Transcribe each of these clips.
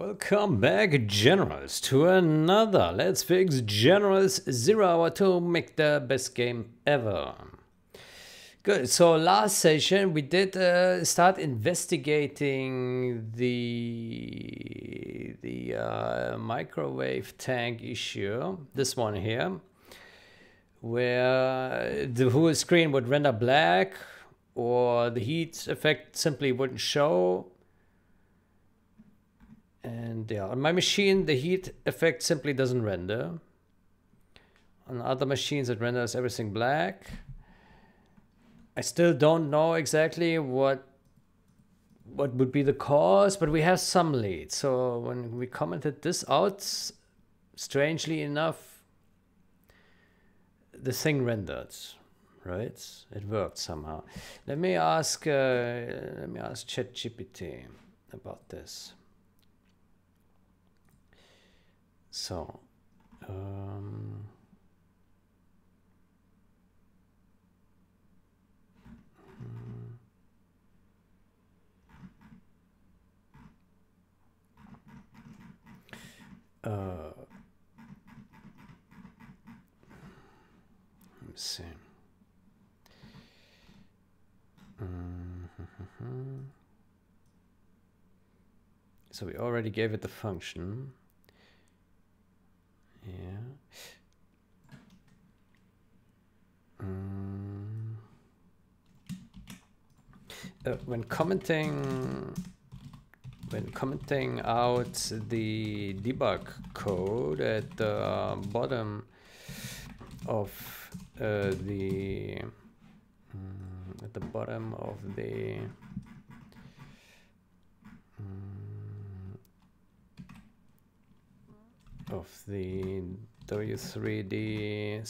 Welcome back, Generals, to another Let's Fix Generals 0 Hour to make the best game ever. Good, so last session we did start investigating the microwave tank issue, this one here, where the whole screen would render black or the heat effect simply wouldn't show. And yeah, on my machine, the heat effect simply doesn't render. On other machines, it renders everything black. I still don't know exactly what would be the cause, but we have some leads. So when we commented this out, strangely enough, the thing rendered, right? It worked somehow. Let me ask ChatGPT about this. So, let me see. So we already gave it the function. Yeah. When commenting out the debug code at the bottom of the W3D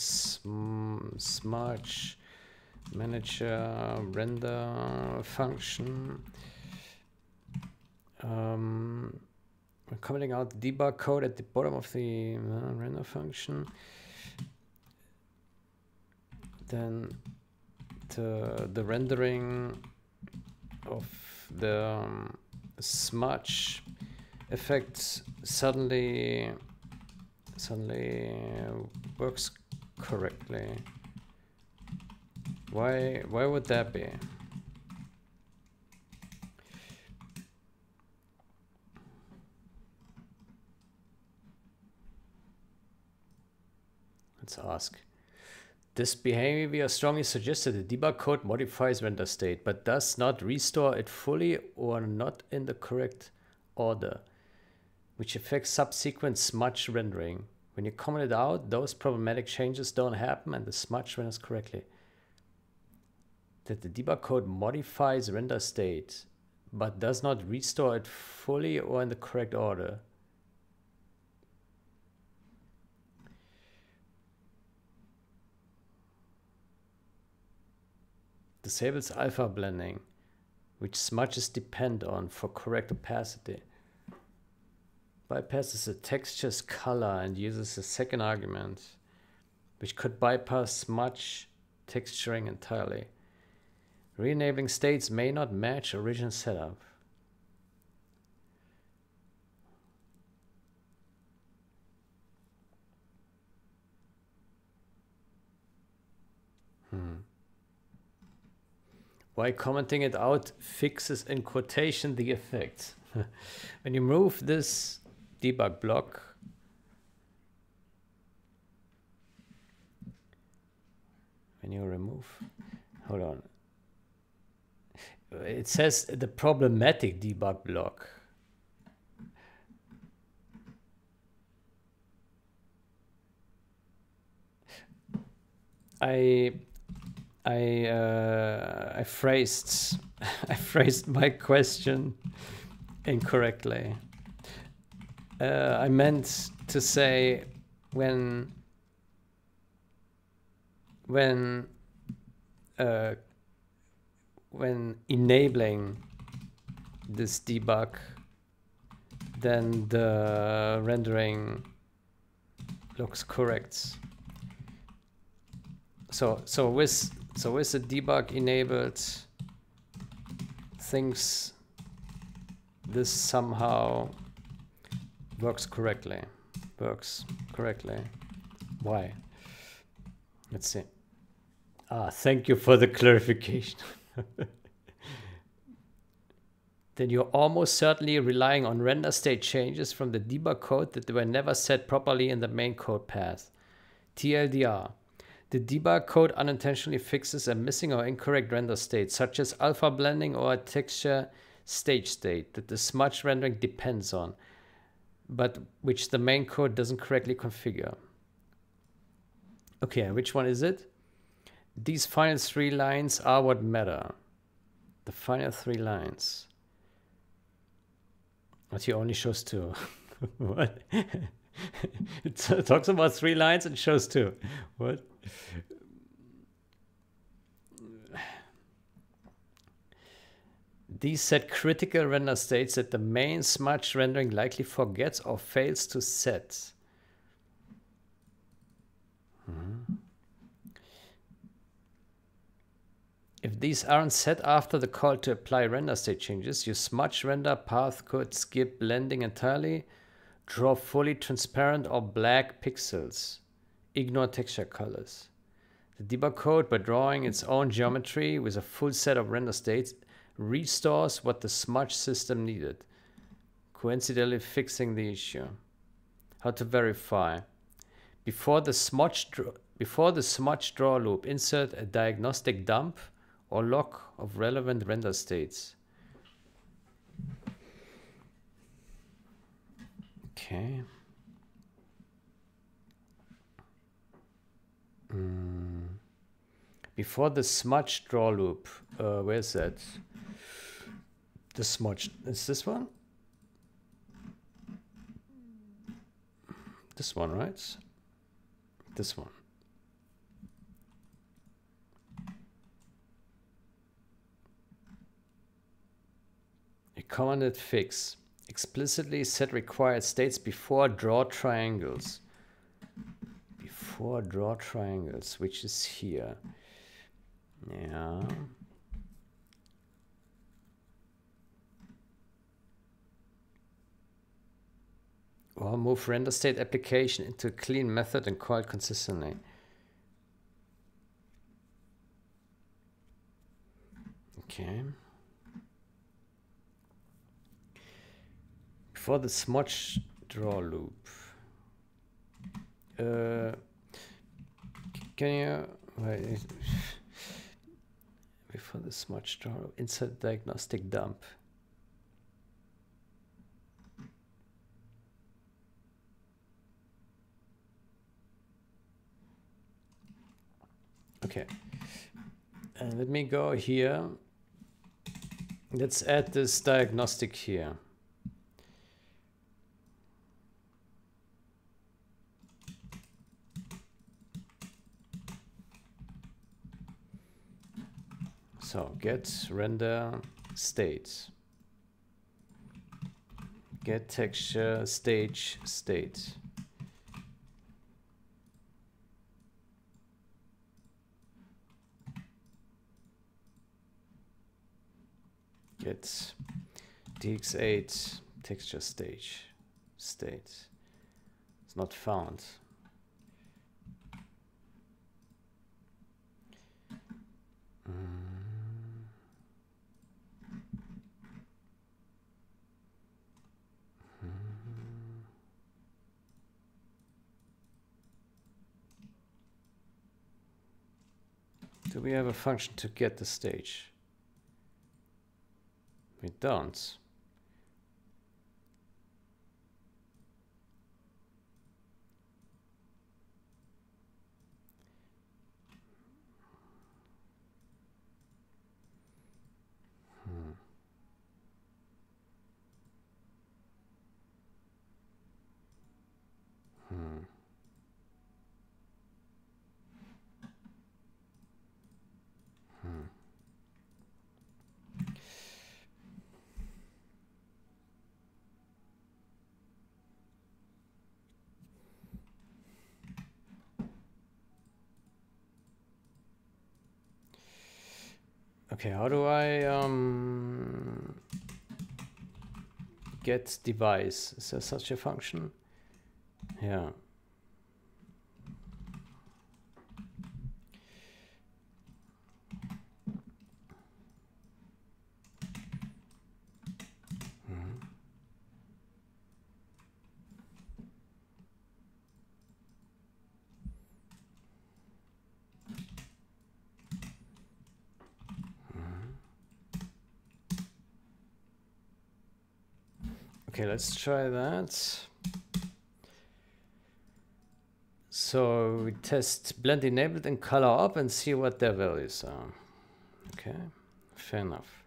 Smudge Manager render function. When commenting out the debug code at the bottom of the render function, then the rendering of the smudge effect suddenly works correctly. Why would that be? Let's ask. This behavior strongly suggests that the debug code modifies render state, but does not restore it fully or not in the correct order, which affects subsequent smudge rendering. When you comment it out, those problematic changes don't happen and the smudge renders correctly. That the debug code modifies render state, but does not restore it fully or in the correct order. Disables alpha blending, which smudges depend on for correct opacity. Bypasses the texture's color and uses a second argument, which could bypass smudge texturing entirely. Re-enabling states may not match original setup. Why commenting it out fixes in quotation the effect. When you move this debug block, when you remove, hold on, it says the problematic debug block. I phrased my question incorrectly. I meant to say when enabling this debug, then the rendering looks correct. So with the debug enabled, things this somehow Works correctly. Works correctly. Why? Let's see. Ah, thank you for the clarification. Then you're almost certainly relying on render state changes from the debug code that were never set properly in the main code path. TLDR. The debug code unintentionally fixes a missing or incorrect render state, such as alpha blending or a texture stage state that the smudge rendering depends on, but which the main code doesn't correctly configure. Okay, which one is it? These final 3 lines are what matter. The final 3 lines. But he only shows 2. What? It talks about 3 lines and shows 2. What? These set critical render states that the main smudge rendering likely forgets or fails to set. If these aren't set after the call to apply render state changes, your smudge render path could skip blending entirely, draw fully transparent or black pixels, ignore texture colors. The debug code, by drawing its own geometry with a full set of render states, restores what the smudge system needed, coincidentally fixing the issue. How to verify? Before the smudge draw loop, insert a diagnostic dump or log of relevant render states. Okay. Before the smudge draw loop, where's that? The smudge, is this one? This one, right? This one. A commanded fix. Explicitly set required states before draw triangles. Before draw triangles, which is here. Yeah. Or move render state application into a clean method and call it consistently. Okay. Before the smudge draw loop. Can you wait? Before the smudge draw loop, insert diagnostic dump. Okay, and let me go here. Let's add this diagnostic here. So get render state. Get texture stage state. Get dx8 texture stage state. It's not found. Do we have a function to get the stage? We don't. Okay, how do I get device. Is there such a function? Yeah. Okay, let's try that. So we test blend enabled and color up and see what their values are. Okay, fair enough.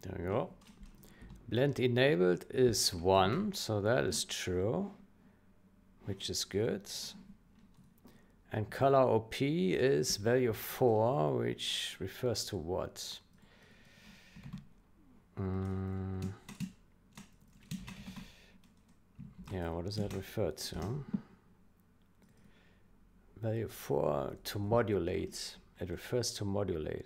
There we go. Blend enabled is 1, so that is true, which is good. And color OP is value 4, which refers to what? Yeah, what does that refer to? Value 4 to modulate. It refers to modulate.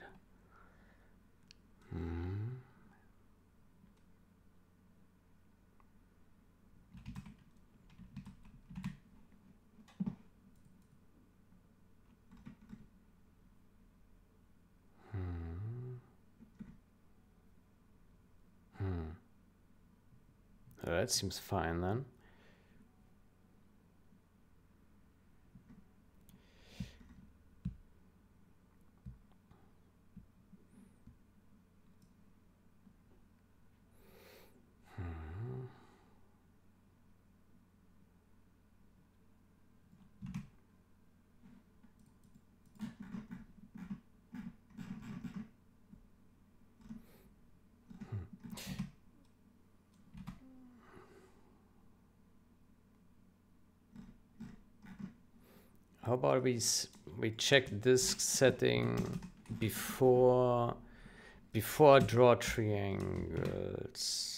That seems fine then. How about we check this setting before draw triangles?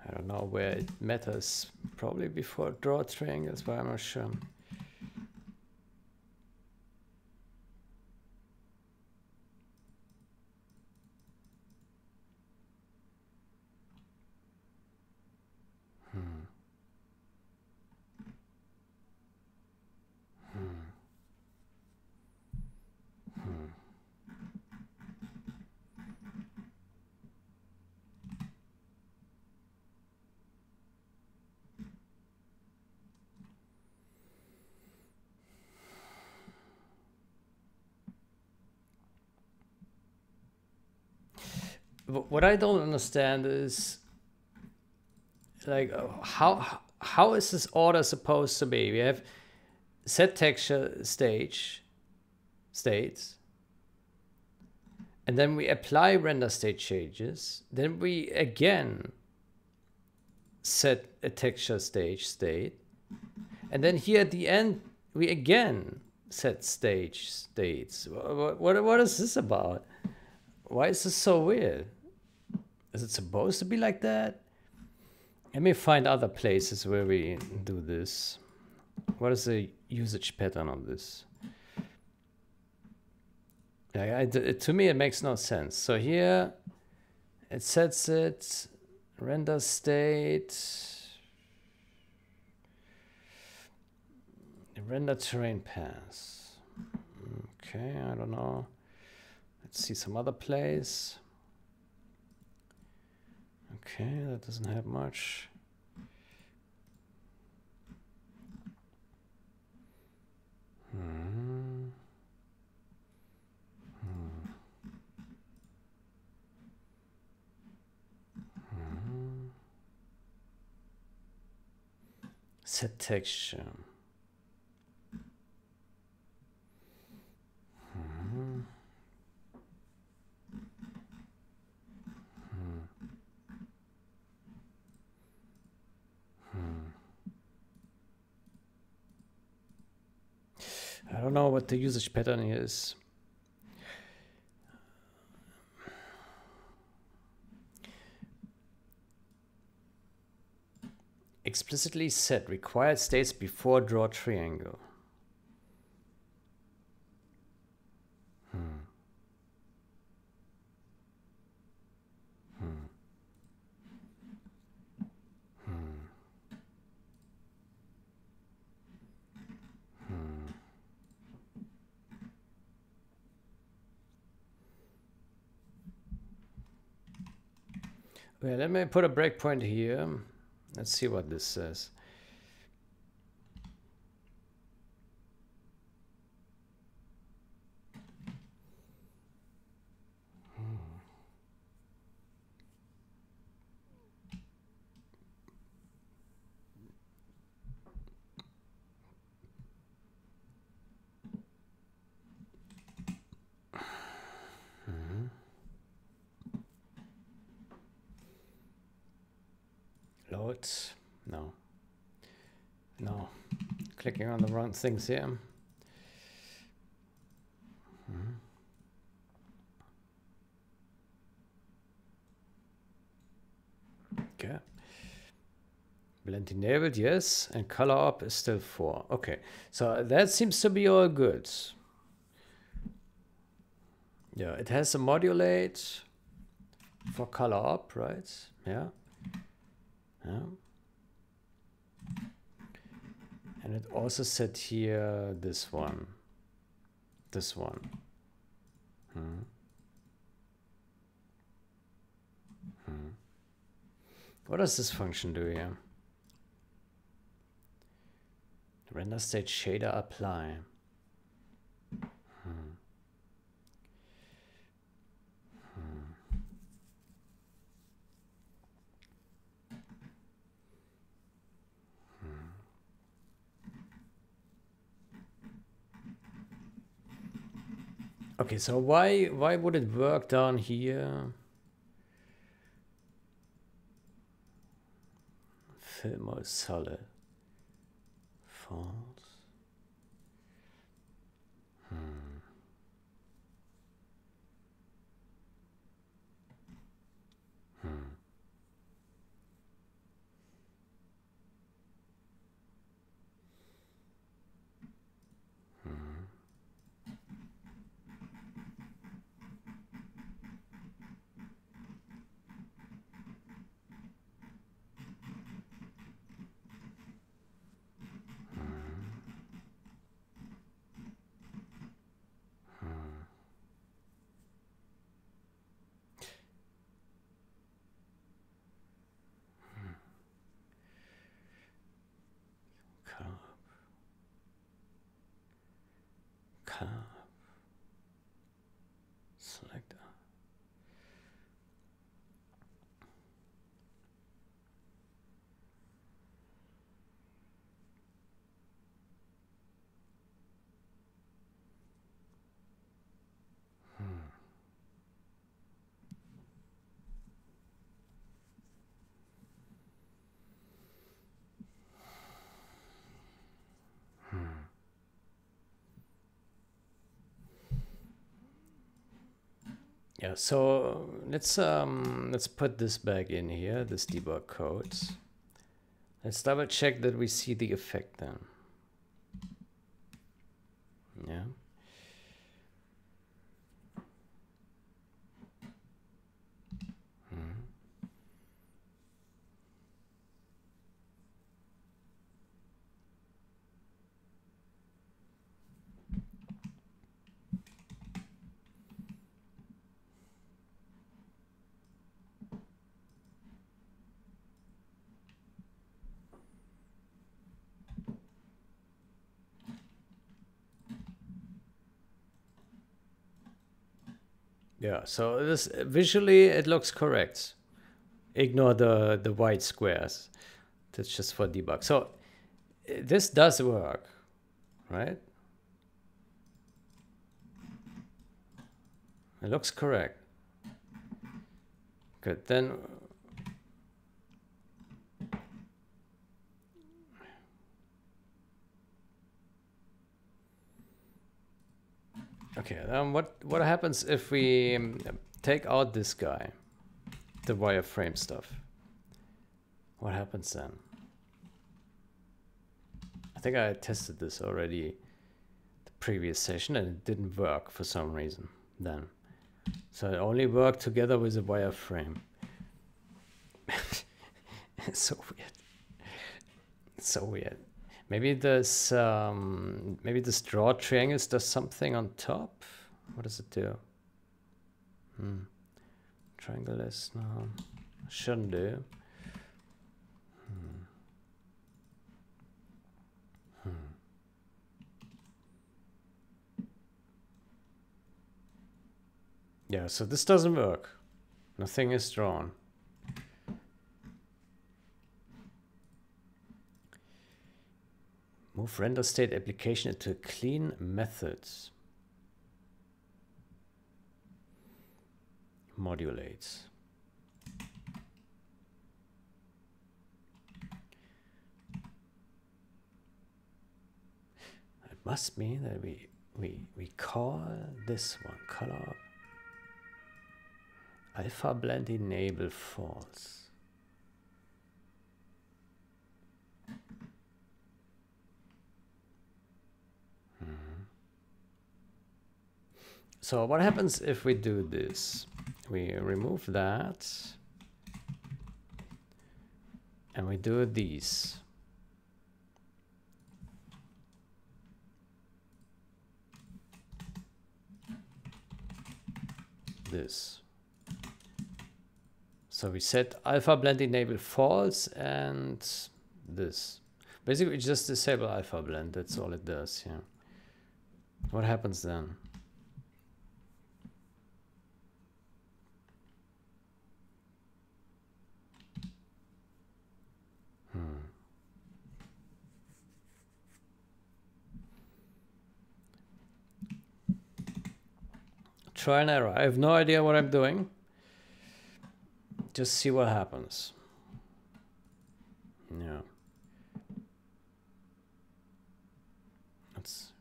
I don't know where it matters. Probably before draw triangles, but I'm not sure. What I don't understand is, like, how is this order supposed to be? We have set texture states, and then we apply render state changes. Then we again set a texture state, and then here at the end we again set states. What is this about? Why is this so weird? Is it supposed to be like that? Let me find other places where we do this. What is the usage pattern of this? To me, it makes no sense. So here, it sets it, render state, render terrain path. Okay, I don't know. Let's see some other place. Okay, that doesn't have much. Set texture. I don't know what the usage pattern here is. Explicitly set required states before draw triangle. Okay, let me put a breakpoint here. Let's see what this says. Load. No. No. Clicking on the wrong things here. Okay. Blend enabled, yes. And color up is still 4. Okay. So that seems to be all good. Yeah, it has a modulate for color up, right? Yeah. Yeah. And it also said here this one. This one. What does this function do here? Render state shader apply. Okay, so why would it work down here? Fill mode solid. False. Select. Yeah, so let's put this back in here, this debug code. Let's double check that we see the effect then. Yeah. Yeah, so this visually it looks correct. Ignore the white squares. That's just for debug. So this does work, right? It looks correct. Good, then okay, what happens if we take out this guy, the wireframe stuff? What happens then? I think I tested this already the previous session and it didn't work for some reason then. So it only worked together with the wireframe. It's so weird. It's so weird. Maybe this draw triangles does something on top. What does it do? Triangle is no, shouldn't do. Yeah, so this doesn't work. Nothing is drawn. Move render state application into a clean method. Modulate. It must mean that we call this one color alpha blend enable false. So what happens if we do this? We remove that and we do these. This. So we set alpha blend enable false and this. Basically, we just disable alpha blend. That's all it does. Yeah. What happens then? Try and error. I have no idea what I'm doing. Just see what happens. Yeah. Let's.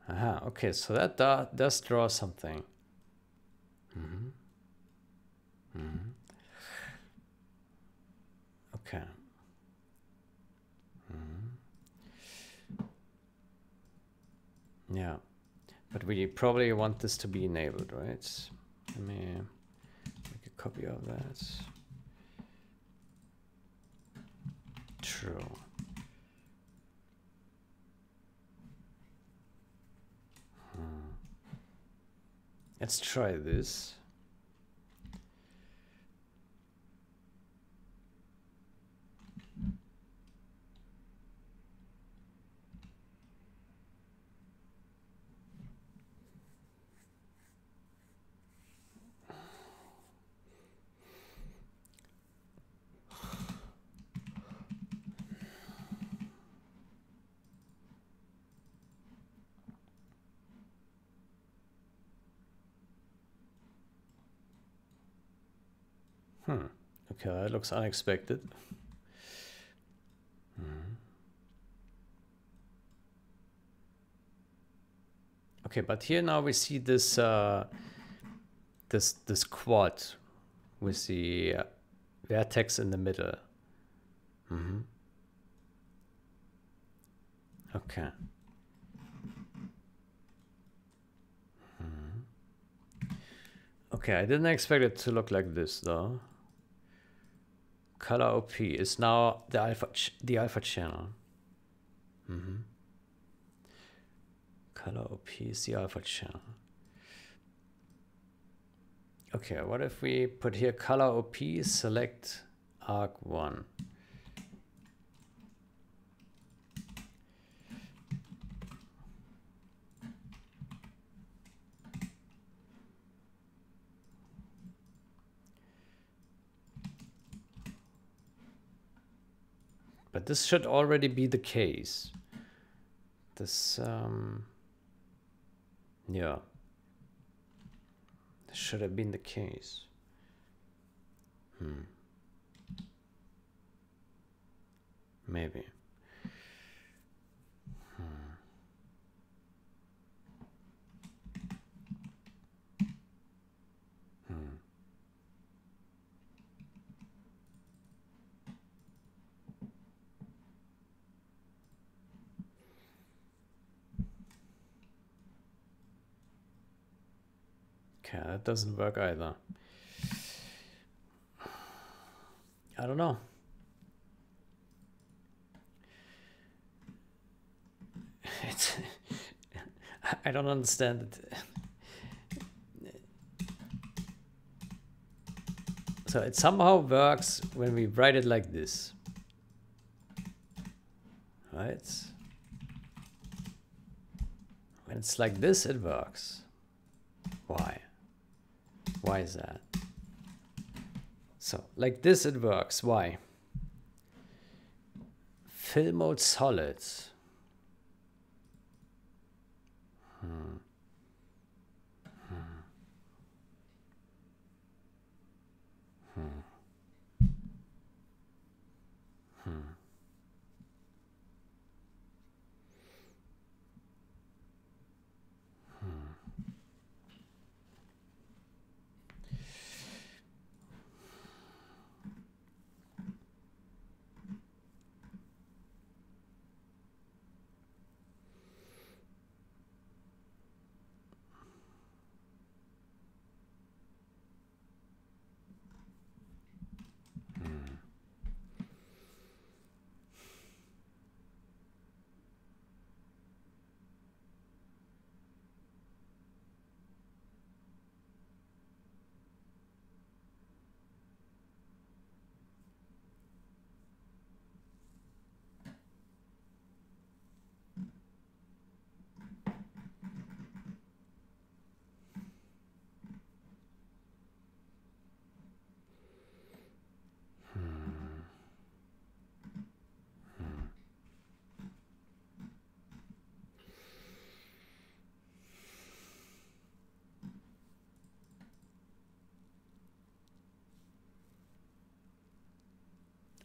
Aha. Okay. So that does draw something. Okay. Yeah. But we probably want this to be enabled, right? Let me make a copy of that. True. Let's try this. Okay, that looks unexpected. Okay, but here now we see this this quad with the vertex in the middle. Okay. Okay, I didn't expect it to look like this though. Color OP is now the alpha channel. Color OP is the alpha channel. Okay, what if we put here color OP, select arc1. But this should already be the case. This, yeah. This should have been the case. Maybe. Okay, that doesn't work either. I don't know. It's I don't understand it. So it somehow works when we write it like this. Right? When it's like this, it works. Why? Why is that? So like this, it works. Why? Fill mode solid.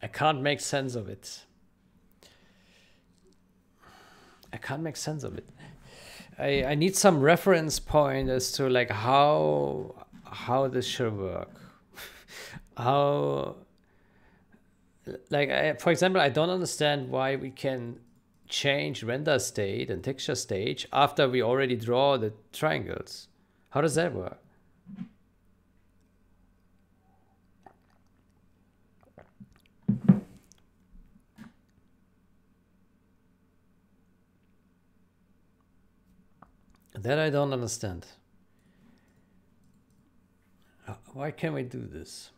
I can't make sense of it. I can't make sense of it. I need some reference point as to like how this should work. How, like, for example, I don't understand why we can change render state and texture stage after we already draw the triangles. How does that work? That I don't understand. Why can't we do this?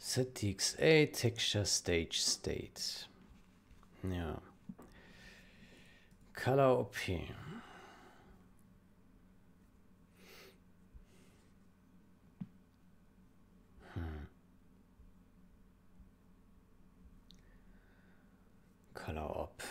Set txa texture stage state. Yeah. Color OP. Color op.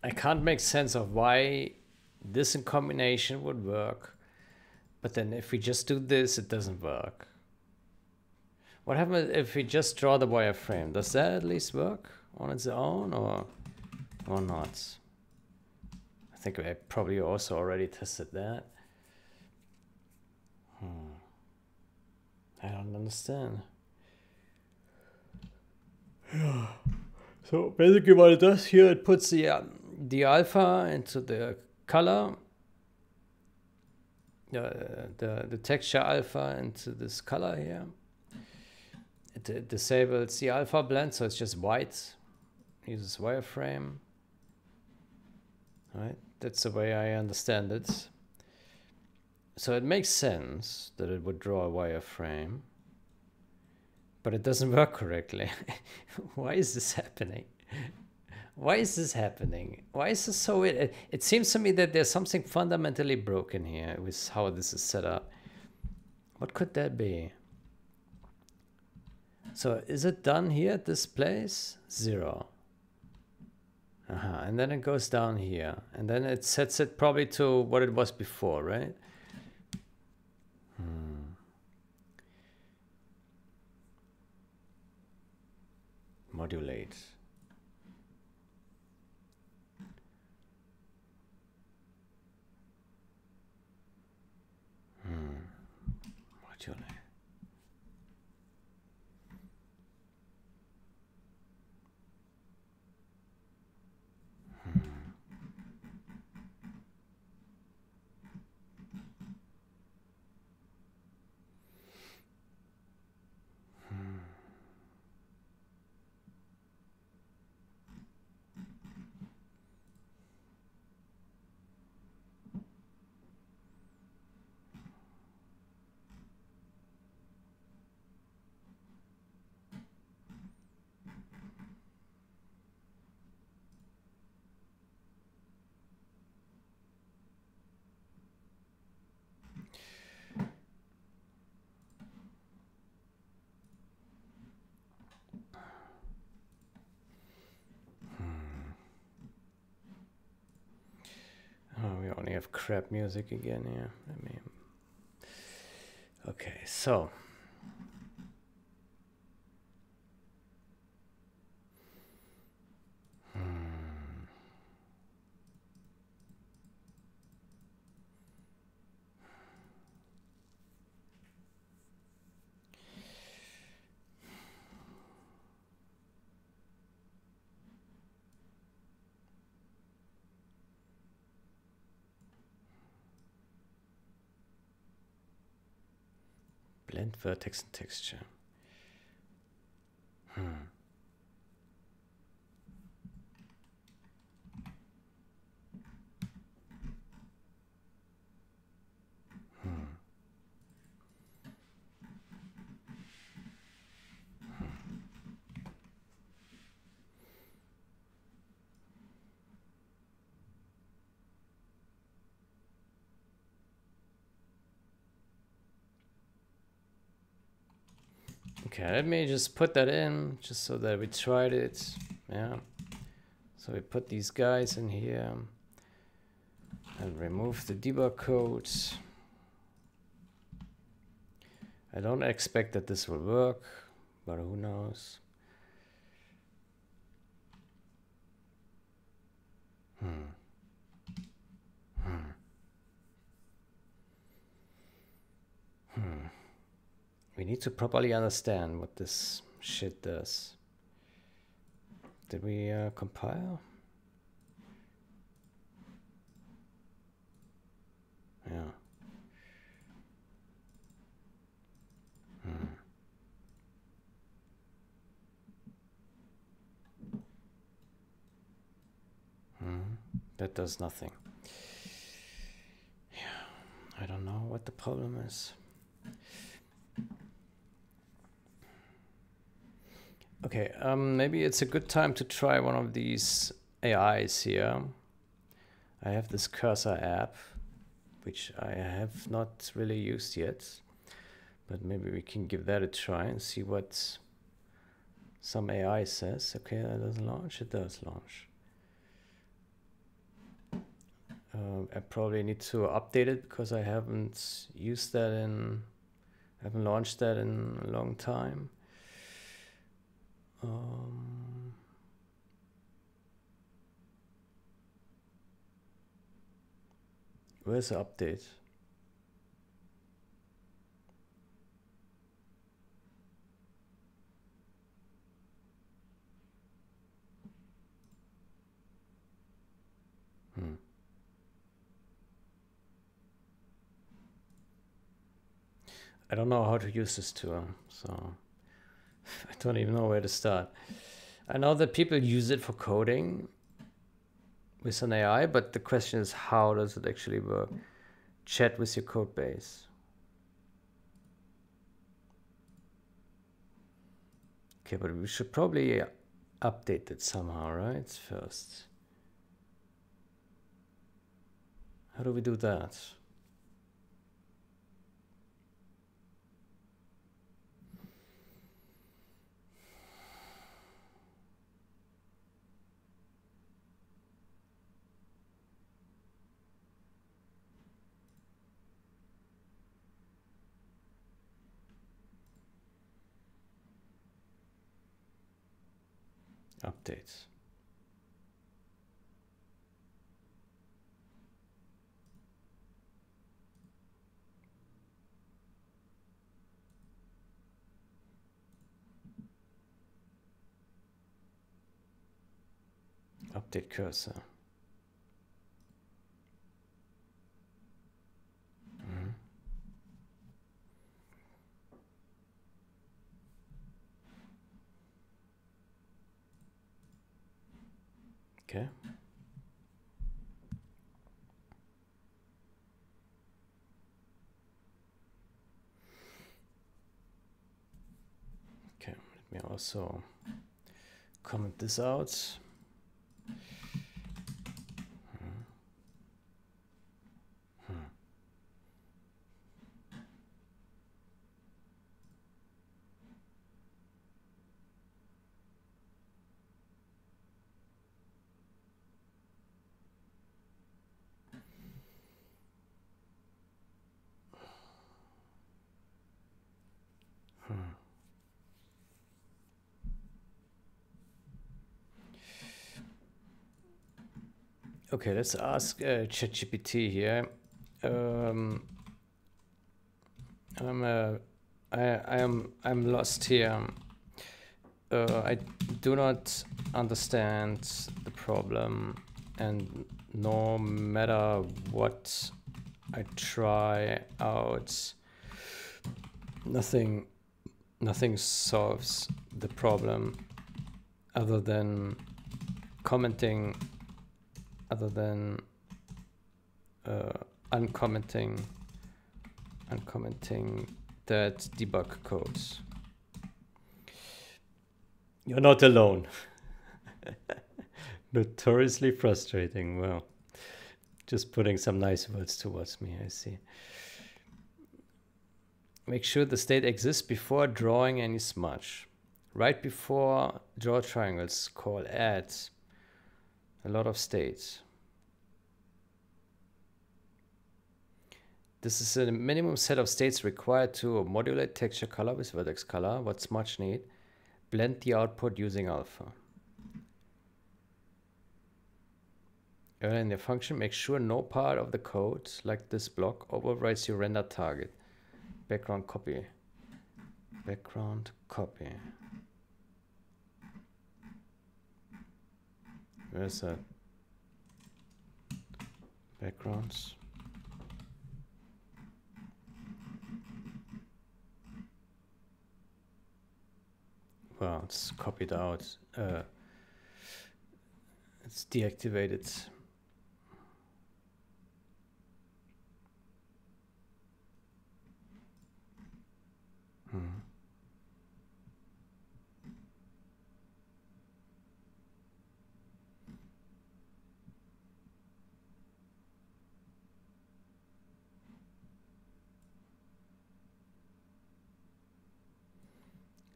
I can't make sense of why this in combination would work, but then if we just do this, it doesn't work. What happens if we just draw the wireframe? Does that at least work on its own or not? I think I probably also already tested that. I don't understand. So basically what it does here, it puts the alpha into the color, the texture alpha into this color here. It disables the alpha blend, so it's just white. Uses wireframe. Right, that's the way I understand it. So it makes sense that it would draw a wireframe, but it doesn't work correctly. Why is this happening? Why is this happening? Why is this so weird? It seems to me that there's something fundamentally broken here with how this is set up. What could that be? So is it done here at this place? 0. And then it goes down here. And then it sets it probably to what it was before, right? Modulate. Modulate. Oh, we only have crap music again here. Okay, so blend vertex and texture. Okay, let me just put that in just so that we tried it. Yeah. So we put these guys in here and remove the debug code. I don't expect that this will work, but who knows? We need to properly understand what this shit does. Did we compile? Yeah. That does nothing. Yeah, I don't know what the problem is. Okay, maybe it's a good time to try one of these AIs here. I have this cursor app, which I have not really used yet, but maybe we can give that a try and see what some AI says. Okay, that doesn't launch. It does launch. I probably need to update it because I haven't used that haven't launched that in a long time. Where's the update? I don't know how to use this tool, so I don't even know where to start. I know that people use it for coding with an AI, but the question is, how does it actually work? Chat with your code base. Okay, but we should probably update it somehow, right? First. How do we do that? Updates. Update cursor. Okay. Okay, let me also comment this out. Okay, let's ask ChatGPT here. I'm lost here. I do not understand the problem, and no matter what I try out, nothing solves the problem other than commenting, uncommenting that debug codes. You're not alone. Notoriously frustrating. Well, just putting some nice words towards me, I see. Make sure the state exists before drawing any smudge. Right before draw triangles, call add a lot of states. This is a minimum set of states required to modulate texture color with vertex color. What smudge need? Blend the output using alpha. Earlier in the function, make sure no part of the code, like this block, overwrites your render target. Background copy. Background copy. Where's that? Backgrounds. Well, it's copied out. It's deactivated.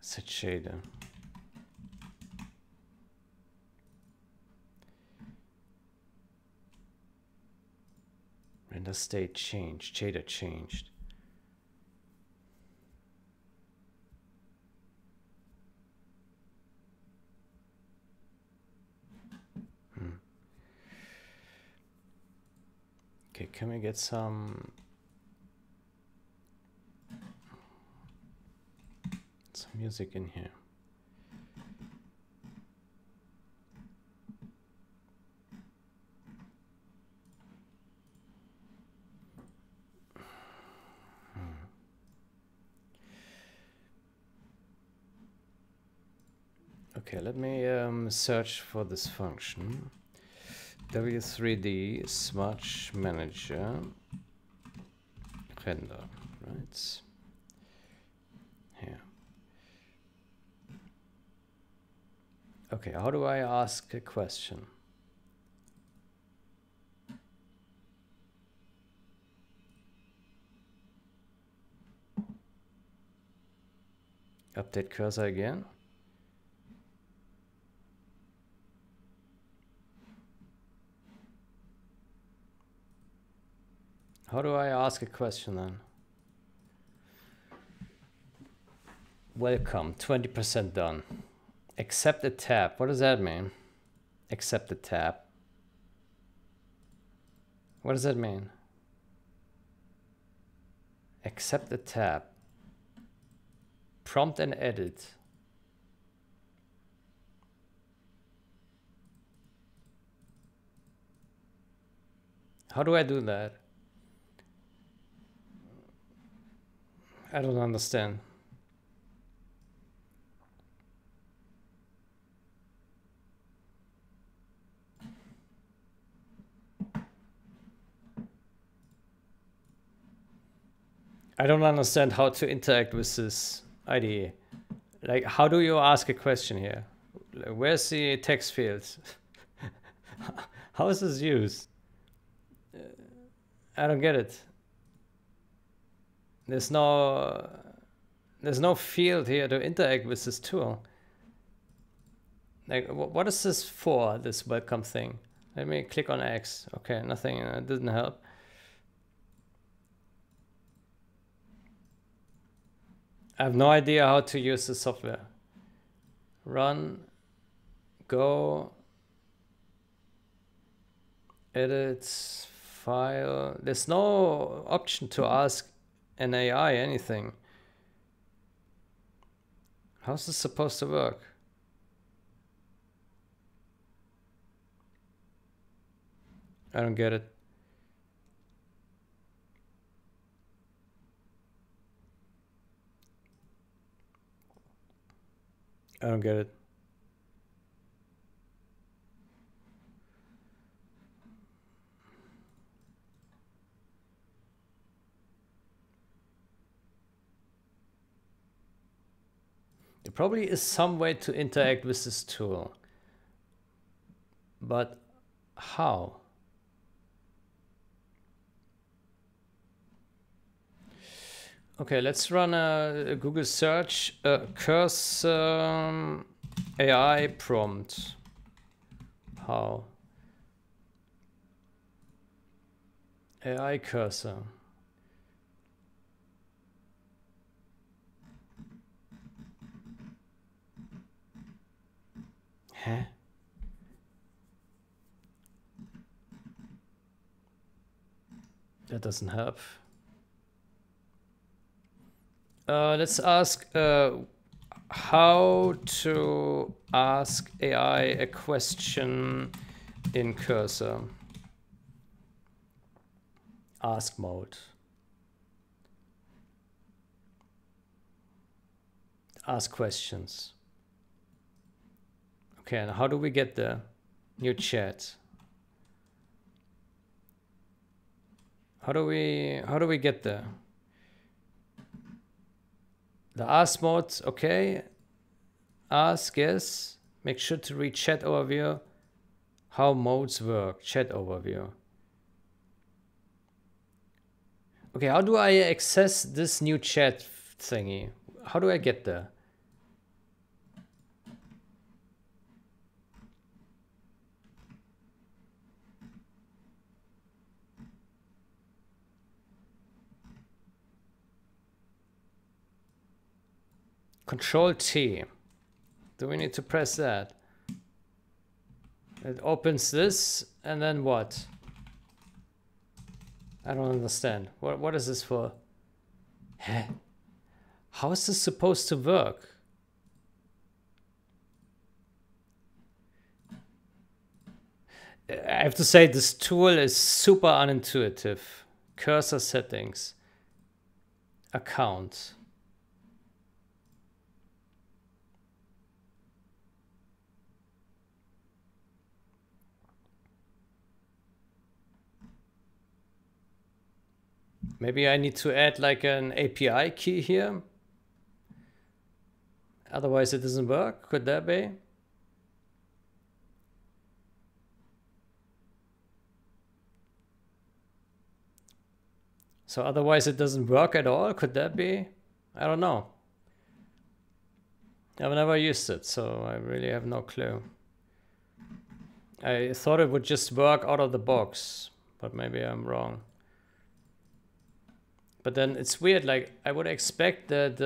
Set shader. Render state changed. Shader changed. Okay, can we get some music in here? Okay, let me search for this function. W3D Smudge Manager render, right? Here. Okay, how do I ask a question? Update cursor again. How do I ask a question then? Welcome, 20% done. Accept a tab. What does that mean? Accept a tab. What does that mean? Accept a tab. Prompt and edit. How do I do that? I don't understand. I don't understand how to interact with this IDE. Like, how do you ask a question here? Where's the text fields? How is this used? I don't get it. There's no field here to interact with this tool. Like, what is this for, this welcome thing? Let me click on X. Okay, nothing, didn't help. I have no idea how to use the software. Run, go, edit, file. There's no option to ask an AI anything. How's this supposed to work? I don't get it. I don't get it. There probably is some way to interact with this tool. But how? Okay, let's run a Google search. Cursor AI prompt. How? AI cursor. Huh? That doesn't help. Let's ask how to ask AI a question in cursor. Ask mode. Ask questions. Okay, and how do we get there? New chat. How do we get there? The ask mode, okay. Ask, yes. Make sure to read chat overview. How modes work, chat overview. Okay, how do I access this new chat thingy? How do I get there? Control T. Do we need to press that? It opens this, and then what? I don't understand. What is this for? Huh? How is this supposed to work? I have to say this tool is super unintuitive. Cursor settings. Account. Maybe I need to add like an API key here. Otherwise it doesn't work. Could that be? So otherwise it doesn't work at all. Could that be? I don't know. I've never used it, so I really have no clue. I thought it would just work out of the box, but maybe I'm wrong. But then it's weird, like I would expect that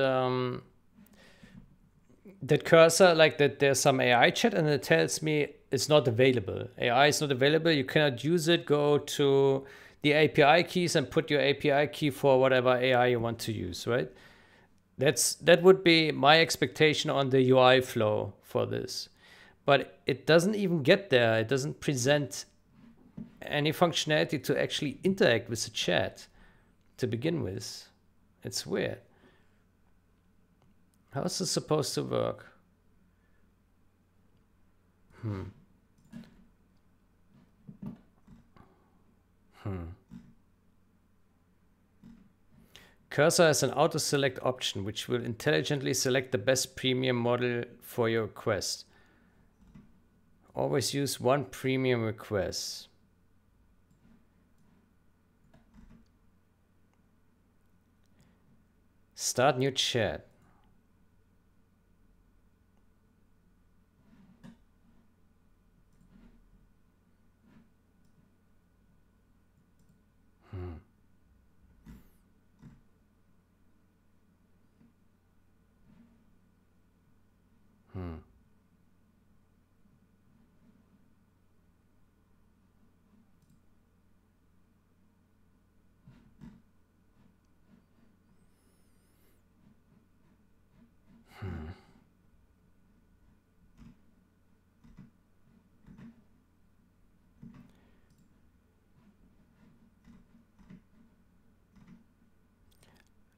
that cursor, like that there's some AI chat and it tells me it's not available. AI is not available, you cannot use it, go to the API keys and put your API key for whatever AI you want to use, right? That would be my expectation on the UI flow for this. But it doesn't even get there. It doesn't present any functionality to actually interact with the chat to begin with. It's weird. How is this supposed to work? Cursor has an auto select option which will intelligently select the best premium model for your request. Always use one premium request. Start new chat.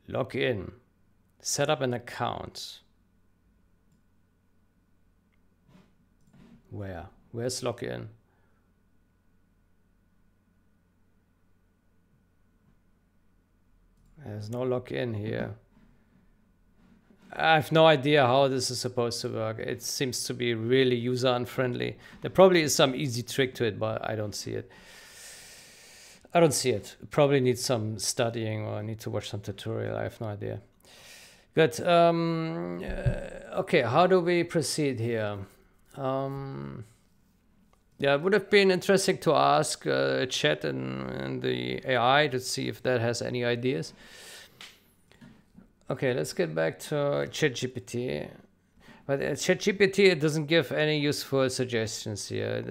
Log in. Set up an account. Where? Where's login? There's no login here. I have no idea how this is supposed to work. It seems to be really user unfriendly. There probably is some easy trick to it, but I don't see it. I don't see it. Probably need some studying or I need to watch some tutorial. I have no idea. Good. Okay, how do we proceed here? Yeah, it would have been interesting to ask chat and the AI to see if that has any ideas. Okay, let's get back to ChatGPT. But ChatGPT, it doesn't give any useful suggestions here.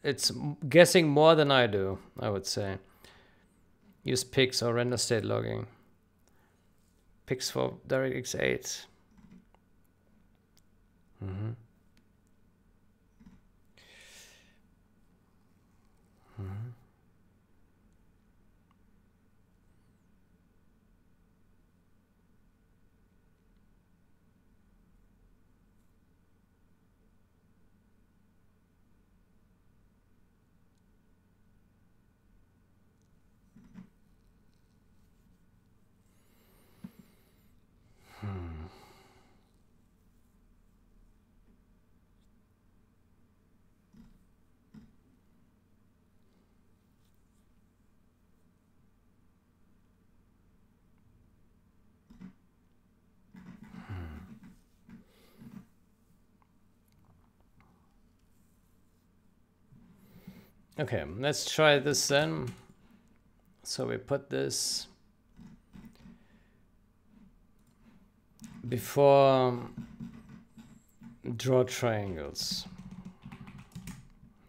It's guessing more than I do, I would say. Use pics or render state logging. Pics for DirectX 8. Okay, let's try this then. So we put this before draw triangles.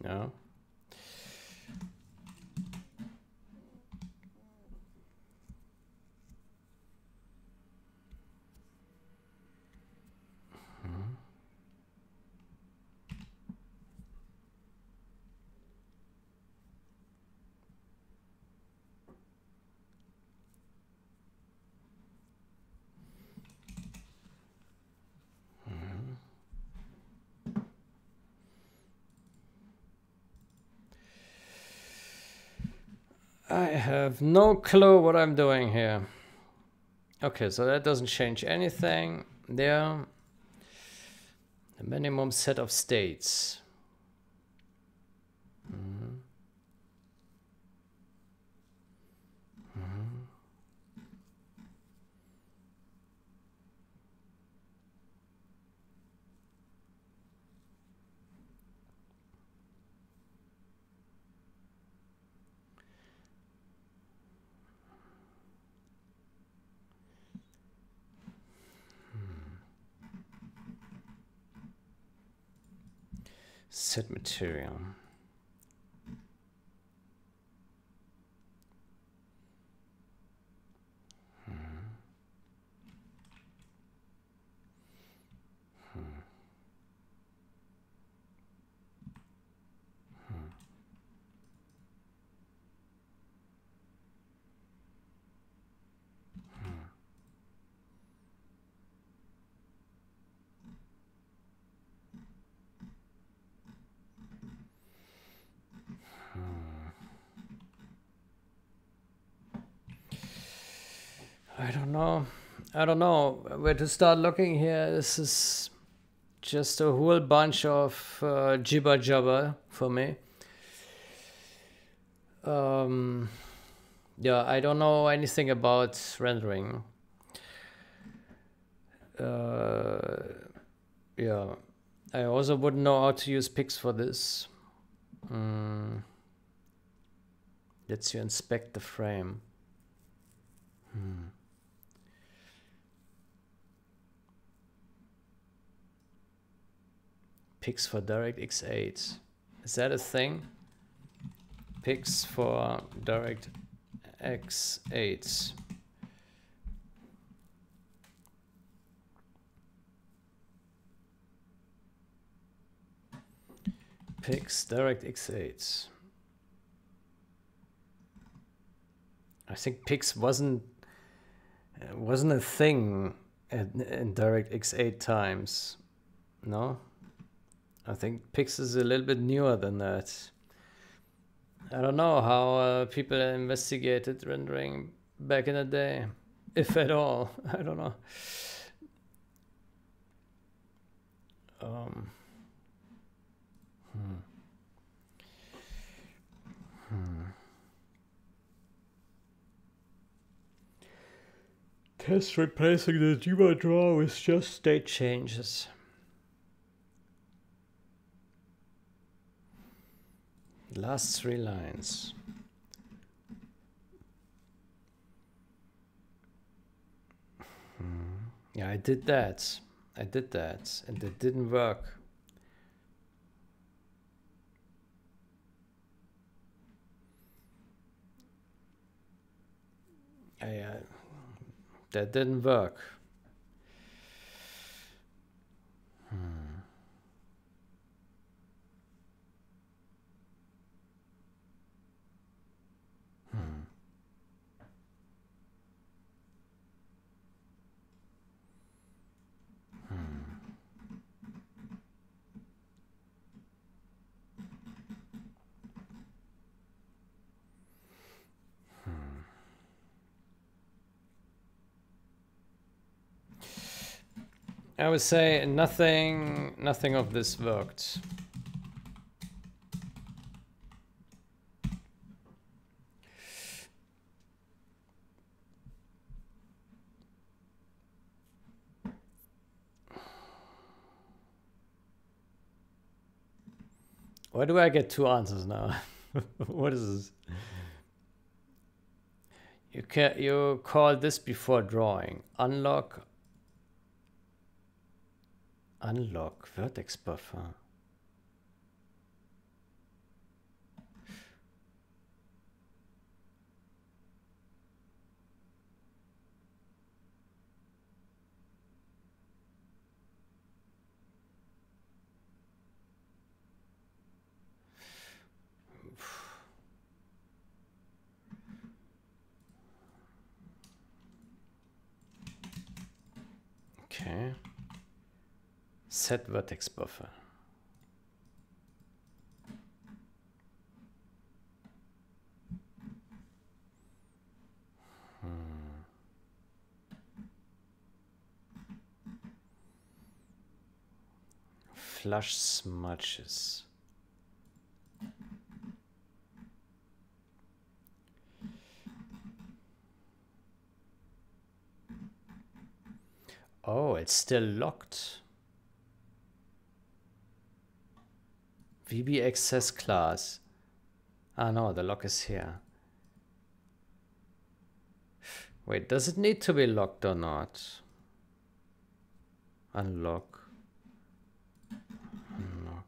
Yeah. I have no clue what I'm doing here. Okay, so that doesn't change anything there. The minimum set of states. Set material. I don't know. I don't know where to start looking here. This is just a whole bunch of jibber jabber for me. Yeah, I don't know anything about rendering. Yeah, I also wouldn't know how to use pics for this. Lets you inspect the frame. Pics for DirectX 8. Is that a thing? Pics for DirectX 8. Pics DirectX 8. I think Pics wasn't a thing in DirectX 8 times. No? I think Pix is a little bit newer than that. I don't know how people investigated rendering back in the day, if at all. I don't know. Test replacing the Java draw with just state changes. Last 3 lines. Yeah, I did that. And it didn't work. That didn't work. I would say nothing of this worked. Why do I get 2 answers now? What is this? You call this before drawing. Unlock Unlock vertex buffer. Okay. Set vertex buffer. Flush smudges. Oh, it's still locked. VB access class. Ah no, the lock is here. Wait, does it need to be locked or not? Unlock. Unlock.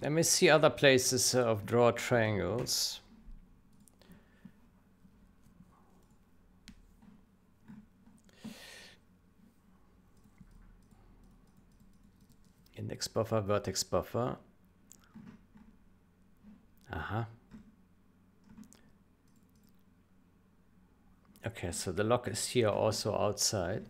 Let me see other places of draw triangles. Index buffer, vertex buffer. Aha. Okay, so the lock is here also outside.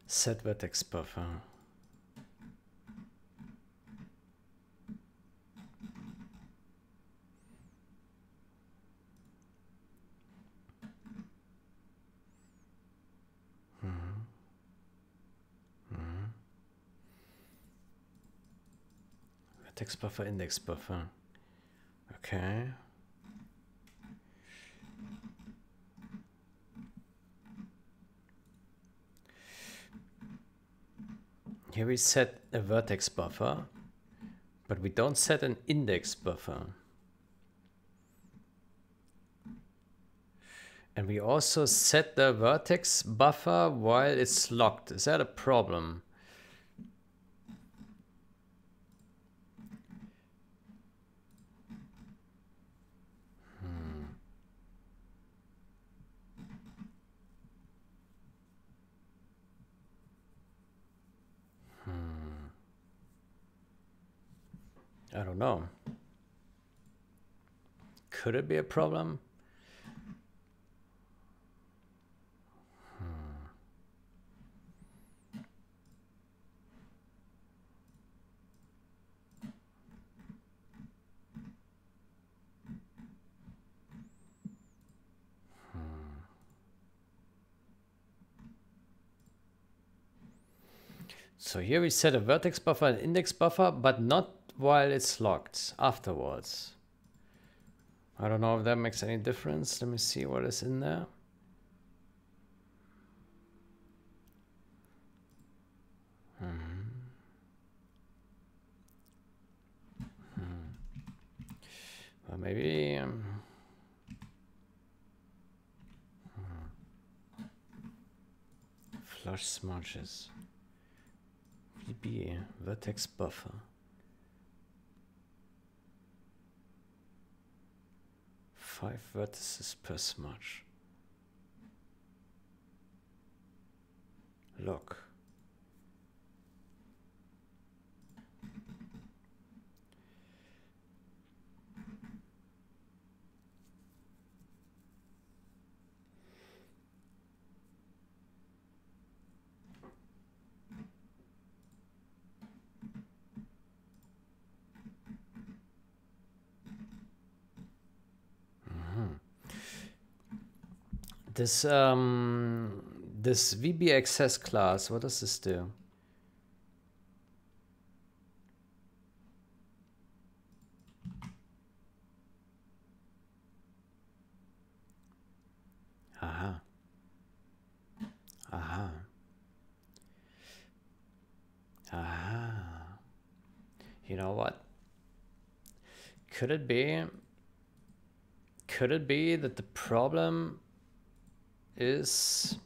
Set vertex buffer. Vertex buffer, index buffer. Okay. Here we set a vertex buffer, but we don't set an index buffer. And we also set the vertex buffer while it's locked. Is that a problem? I don't know. Could it be a problem? So here we set a vertex buffer and index buffer, but not while it's locked, afterwards. I don't know if that makes any difference. Let me see what is in there. Well, maybe flush smudges. VB vertex buffer. 5 vertices per smudge. Lock. This VB access class, what does this do? Aha. Aha. Aha. You know what? Could it be that the problem is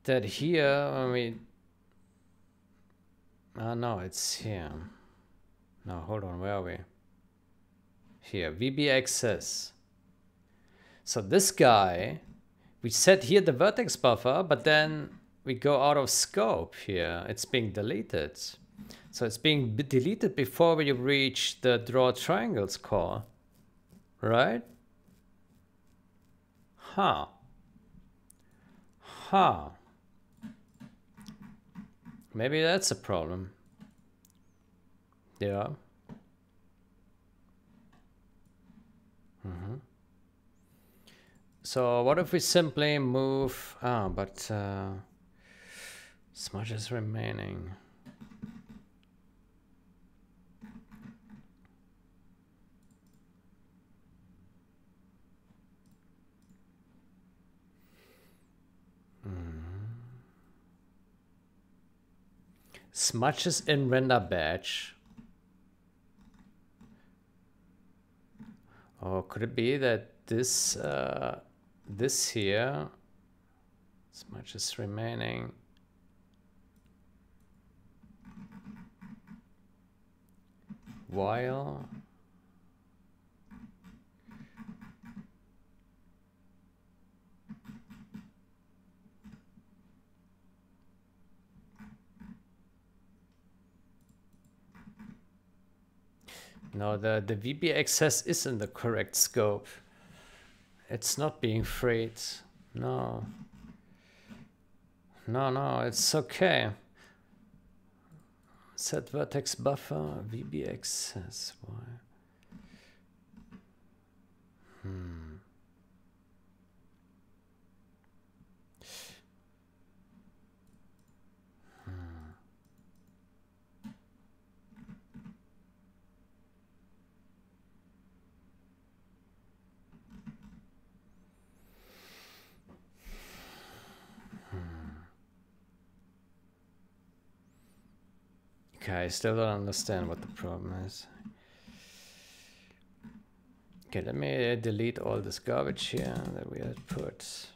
that here, I mean, oh no, it's here. No, hold on, where are we? Here, VB access. So this guy, we set here the vertex buffer, but then we go out of scope here. It's being deleted. So it's being deleted before we reach the draw triangles call, right? Huh. Huh. Maybe that's a problem. Yeah. So what if we simply move, but smudge is remaining. Smudges in render batch. Or could it be that this this here, smudges remaining, while no, the VB access is in the correct scope. It's not being freed. No. No, it's okay. Set vertex buffer, VB access. Why? Okay, I still don't understand what the problem is. Okay, let me delete all this garbage here that we had put.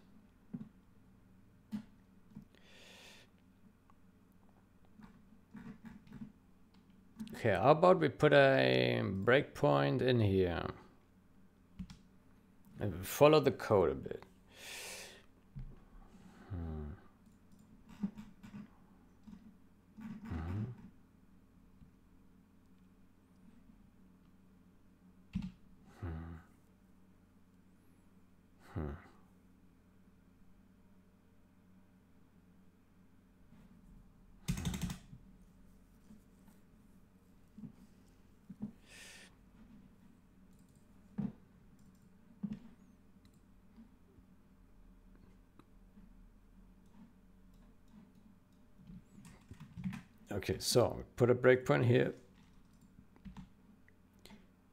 Okay, how about we put a breakpoint in here and follow the code a bit. Okay, so put a breakpoint here.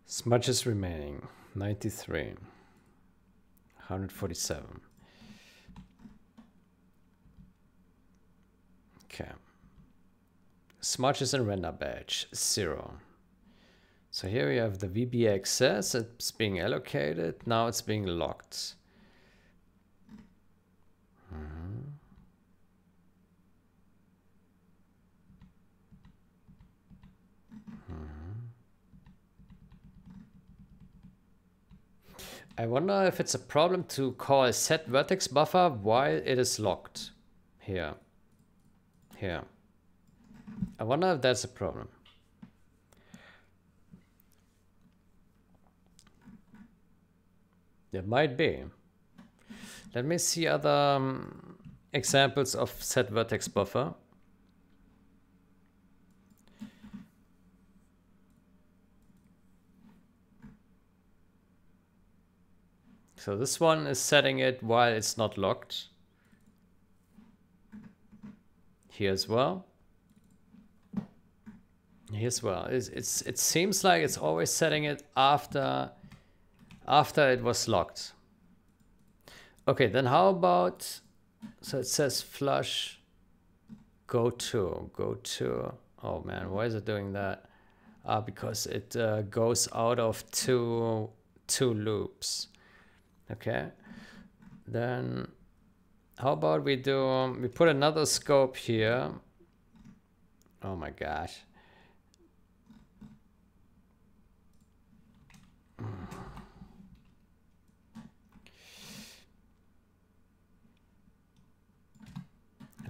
Smudges remaining, 93, 147. Okay. Smudges in render batch, 0. So here we have the VB access, it's being allocated, now it's being locked. I wonder if it's a problem to call set vertex buffer while it is locked. Here. Here. I wonder if that's a problem. There might be. Let me see other examples of set vertex buffer. So this one is setting it while it's not locked. Here as well. Here as well. It seems like it's always setting it after it was locked. Okay, then how about, so it says flush go to. Oh man, why is it doing that? Because it goes out of two loops. Okay, then how about we put another scope here. Oh my gosh.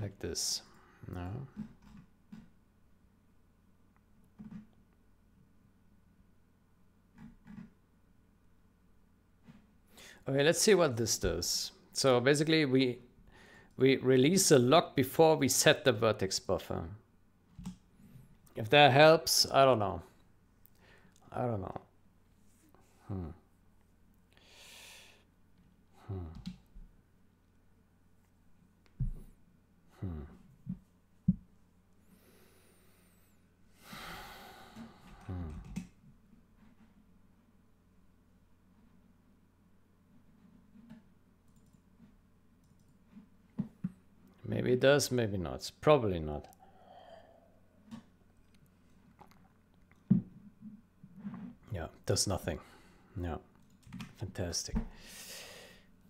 Like this. No. Okay, let's see what this does. So basically we release the lock before we set the vertex buffer. If that helps, I don't know. I don't know. Maybe it does, maybe not. Probably not. Yeah, does nothing. No. Fantastic.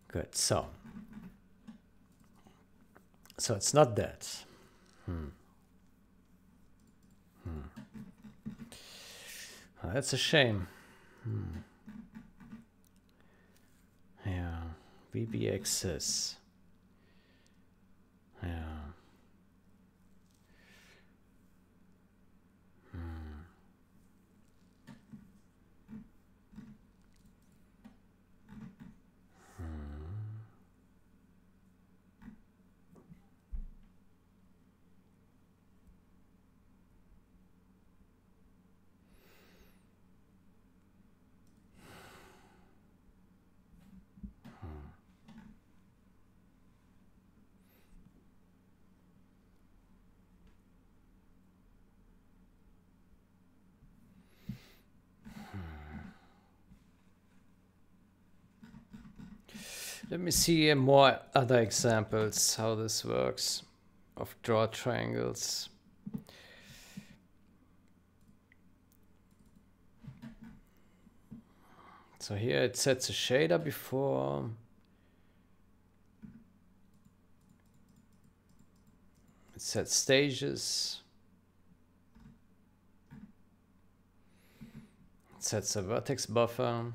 Good. So it's not that. Oh, that's a shame. Yeah. VB access. Yeah. Let me see more other examples how this works of draw triangles. So here it sets a shader before. It sets stages. It sets a vertex buffer.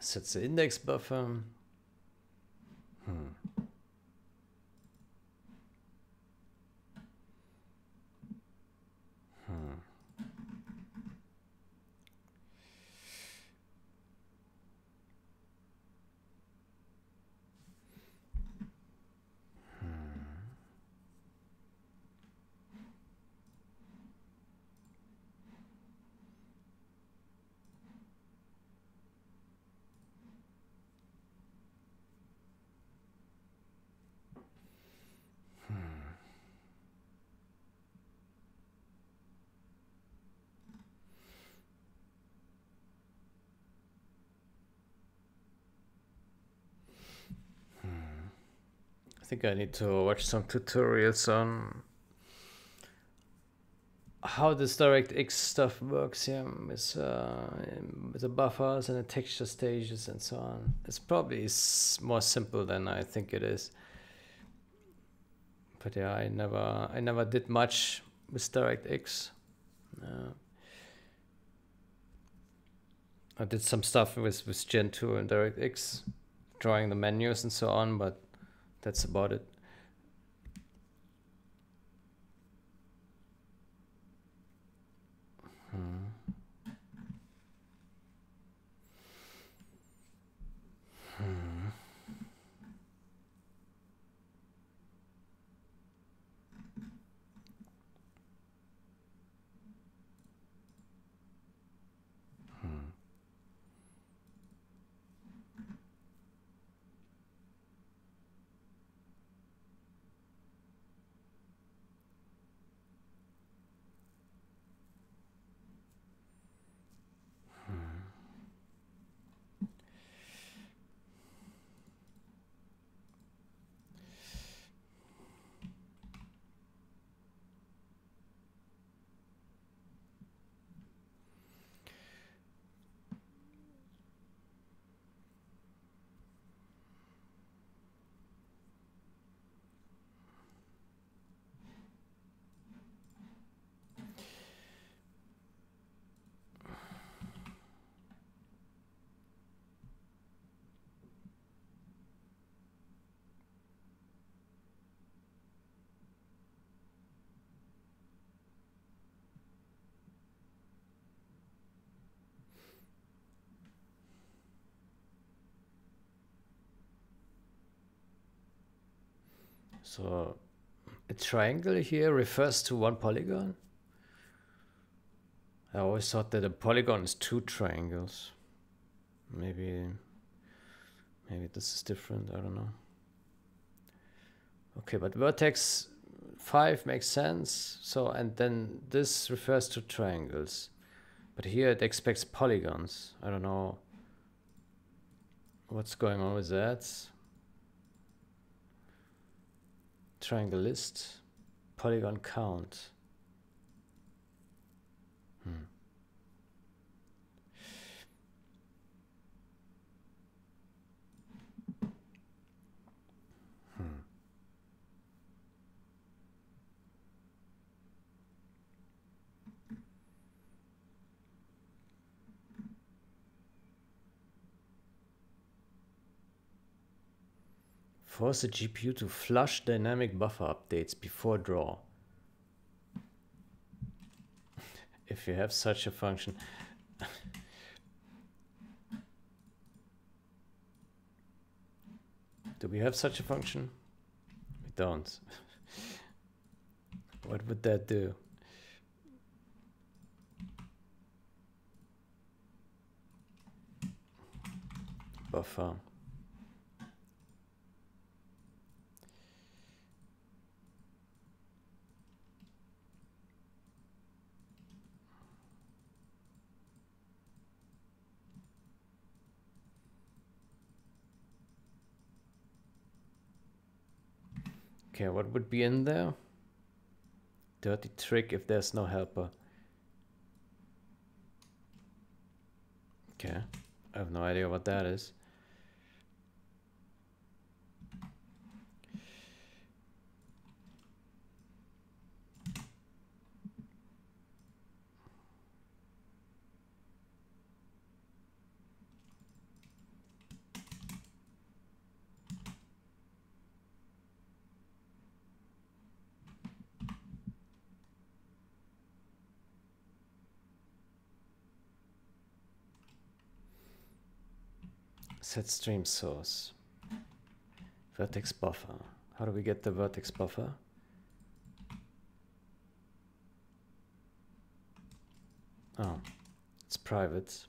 Sets the index buffer. I think I need to watch some tutorials on how this DirectX stuff works here with the buffers and the texture stages and so on. It's probably more simple than I think it is. But yeah, I never did much with DirectX. I did some stuff with Gen 2 and DirectX, drawing the menus and so on, but that's about it. So a triangle here refers to one polygon? I always thought that a polygon is two triangles. Maybe this is different, I don't know. Okay, but vertex 5 makes sense. So, and then this refers to triangles. But here it expects polygons. I don't know what's going on with that. Triangle list, polygon count. Force the GPU to flush dynamic buffer updates before draw. If you have such a function. Do we have such a function? We don't. What would that do? Buffer. Okay, what would be in there? Dirty trick if there's no helper. Okay, I have no idea what that is. Set stream source. Vertex buffer. How do we get the vertex buffer? Oh, it's private.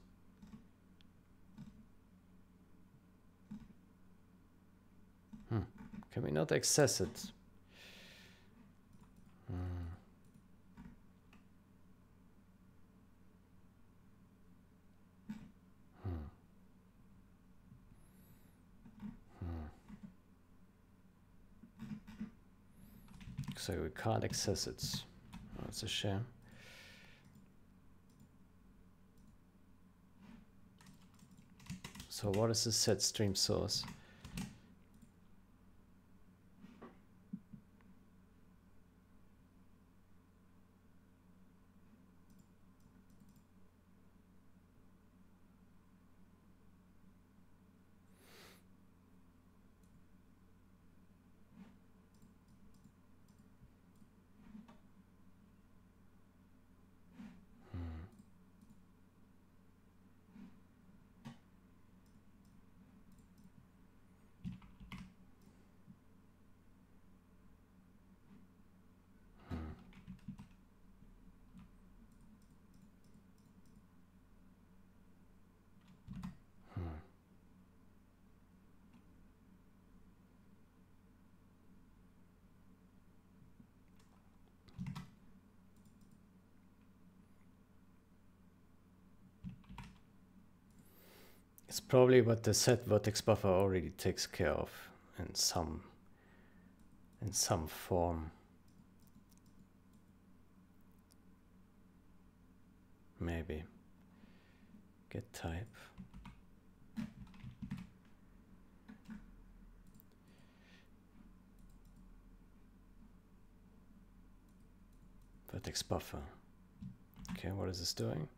Can we not access it? So we can't access it. Oh, it's a shame. So what is the set stream source? It's probably what the set vertex buffer already takes care of in some form. Maybe. Get type. Vertex buffer. Okay, what is this doing?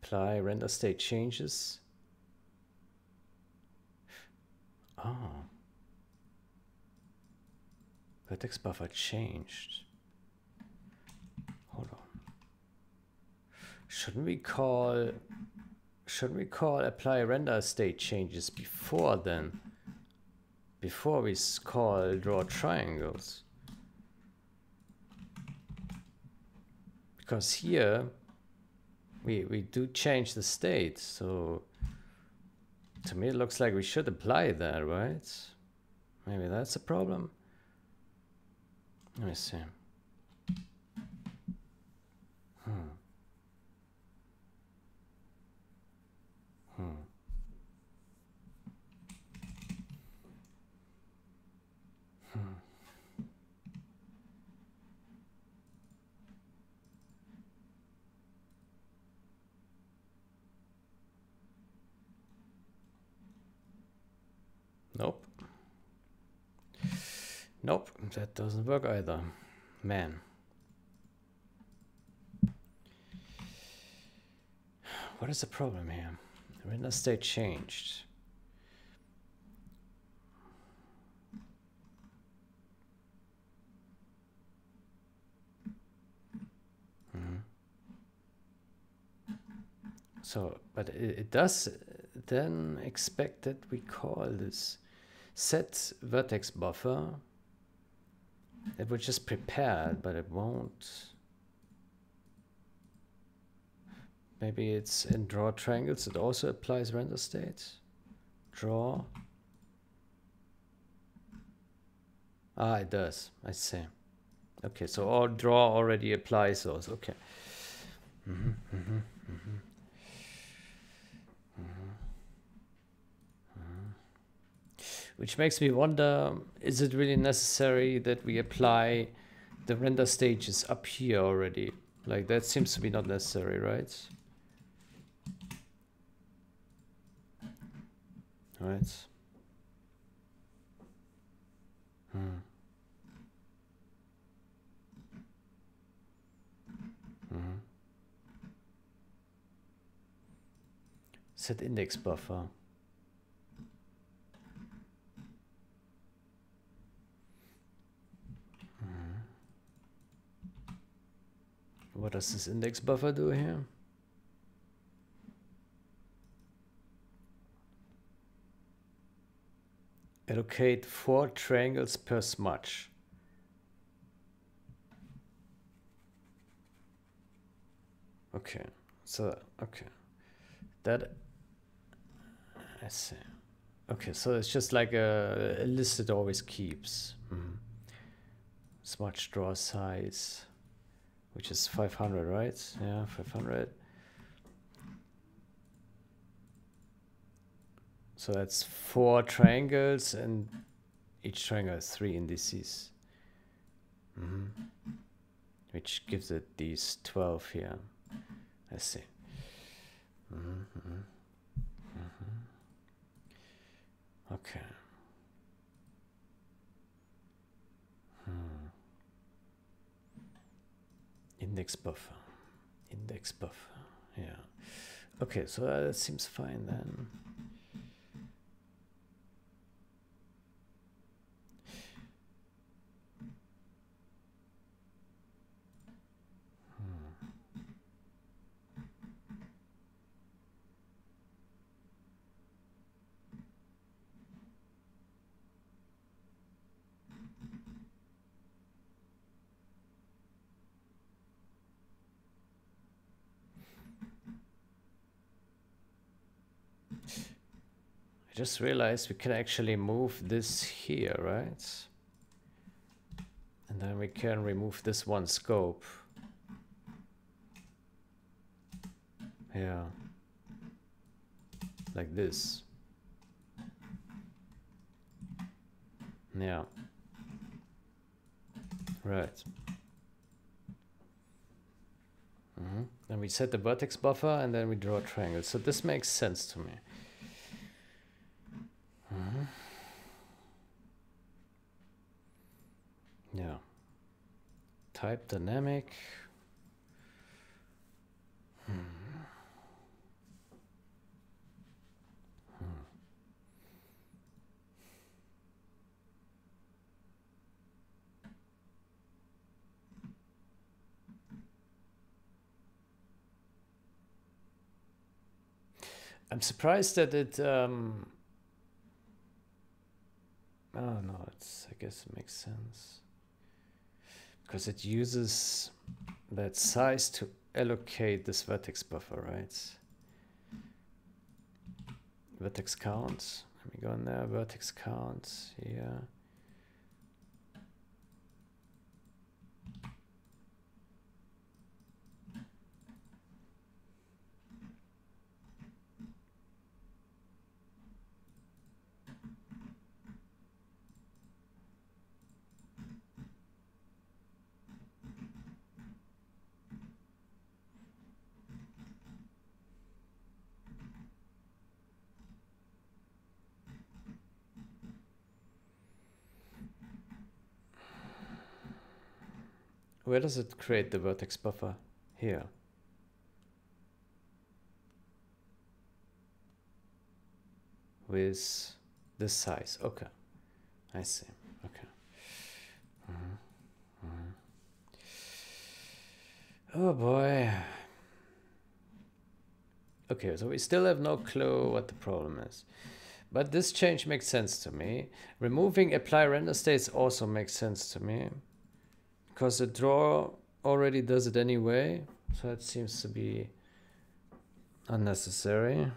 Apply render state changes. Oh. Vertex buffer changed. Hold on. Shouldn't we call apply render state changes before then? before we call draw triangles. Because here we do change the state, so to me it looks like we should apply that, right? Maybe that's a problem. Let me see. Nope. Nope, that doesn't work either. Man. What is the problem here? The render state changed. So, but it does then expect that we call this set vertex buffer. It was just prepared, but it won't. Maybe it's in draw triangles. It also applies render state. Draw. Ah, it does. I see. Okay, so all draw already applies those. Okay. Which makes me wonder, is it really necessary that we apply the render stages up here already? Like, that seems to be not necessary, right? Right. Set index buffer. What does this index buffer do here? Allocate 4 triangles per smudge. Okay, so, okay. That, I see. Okay, so it's just like a list it always keeps. Smudge draw size, which is 500, right? Yeah, 500. So that's 4 triangles, and each triangle has 3 indices. Which gives it these 12 here. I see. Okay. Index buffer. Index buffer. Yeah. Okay, so that seems fine then. I just realized we can actually move this here, right? And then we can remove this one scope. Yeah. Like this. Yeah. Right. Then we set the vertex buffer and then we draw a triangle. So this makes sense to me. Yeah. Type dynamic. I'm surprised that it Oh no, I guess it makes sense. Because it uses that size to allocate this vertex buffer, right? Vertex count. Let me go in there. Vertex count. Yeah. Where does it create the vertex buffer? Here. With this size. Okay. I see. Okay. Oh boy. Okay, so we still have no clue what the problem is. But this change makes sense to me. Removing apply render states also makes sense to me. Because the draw already does it anyway. So it seems to be unnecessary.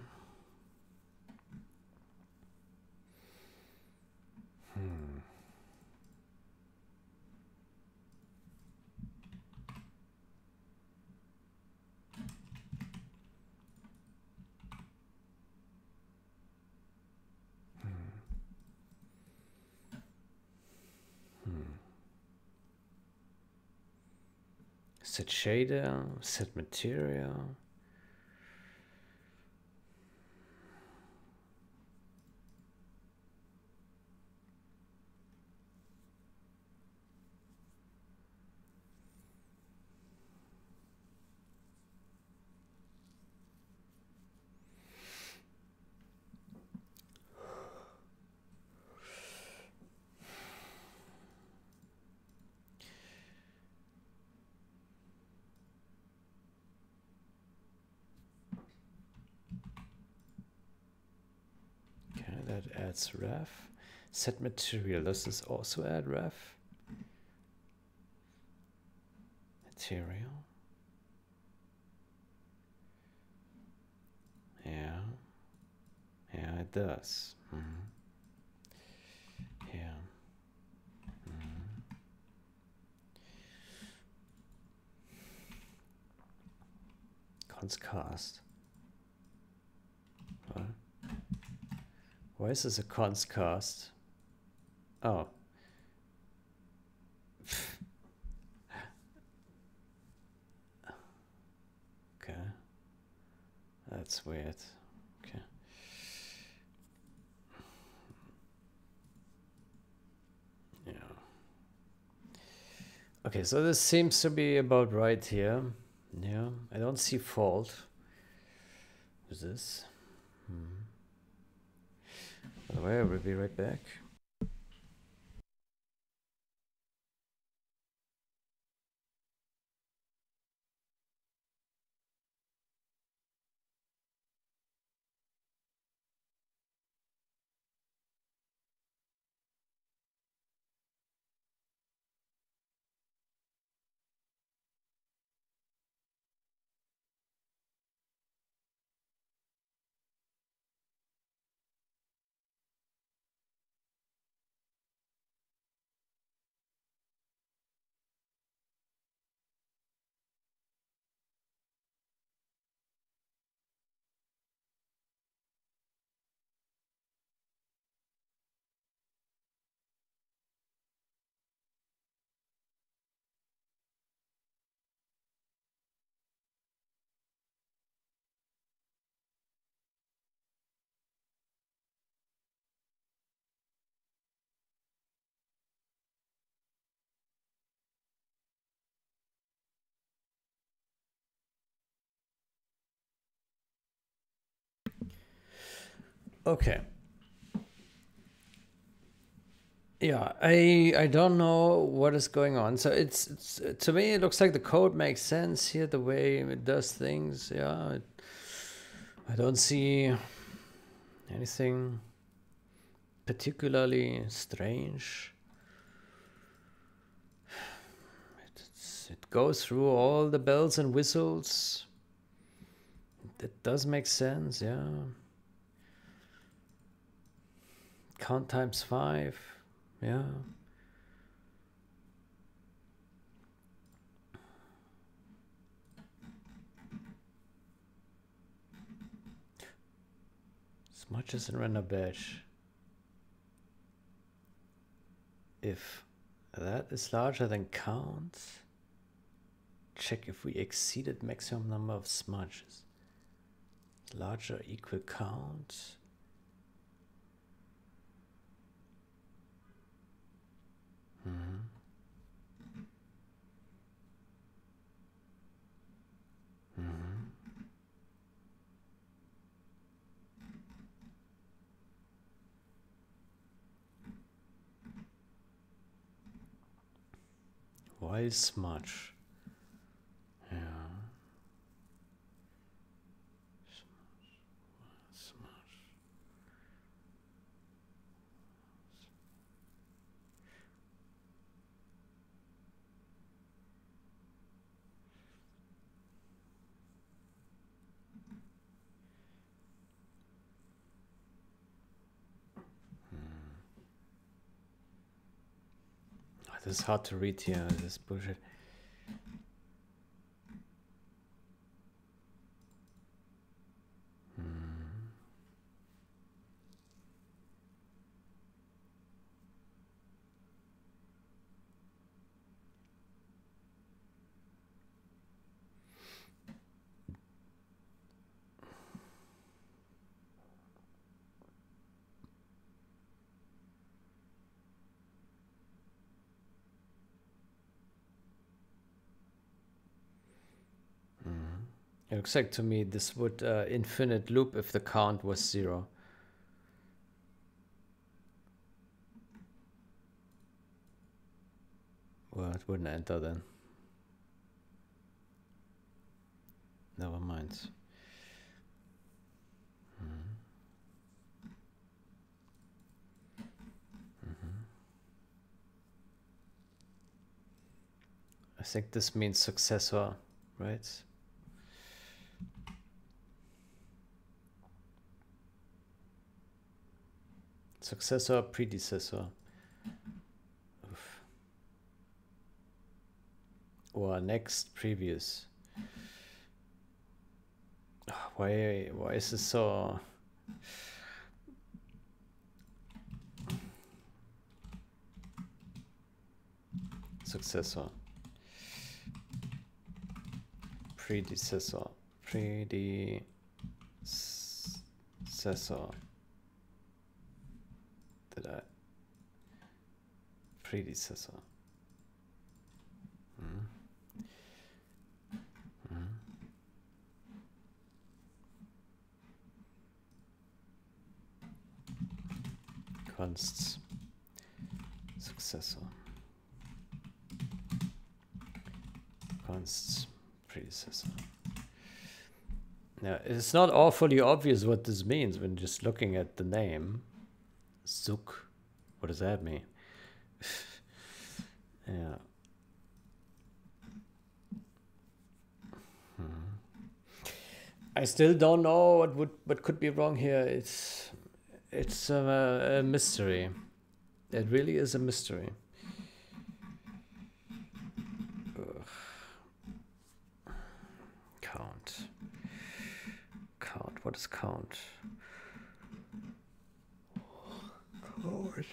Set shader, set material. Okay, that adds ref. Set material, does this also add ref? Material. Yeah. Yeah, it does. Yeah. Cons cast. What? Why is this a cons cast? Oh. Okay. That's weird. Okay. Yeah. Okay, so this seems to be about right here. Yeah, I don't see fault with this. By the way, I will be right back. Okay. Yeah, I don't know what is going on. So it's to me it looks like the code makes sense here, the way it does things. Yeah, I don't see anything particularly strange. It goes through all the bells and whistles. That does make sense, yeah. Count times 5, yeah. As much as in render batch. If that is larger than count, check if we exceeded maximum number of smudges. Larger equal count. Why smudge? Yeah. Smudge. This is hard to read here, this bullshit. It looks like to me this would infinite loop if the count was 0. Well, it wouldn't enter then. Never mind. I think this means successor, right? Successor, predecessor. Oof. Or next, previous. Why is this so... Successor. Predecessor. Predecessor. Did I? Predecessor. Consts. Successor. Consts. Predecessor. Now, it's not awfully obvious what this means when just looking at the name. Zook. What does that mean? Yeah. I still don't know what could be wrong here. It's a mystery. It really is a mystery. Ugh. Count. What is count? Count.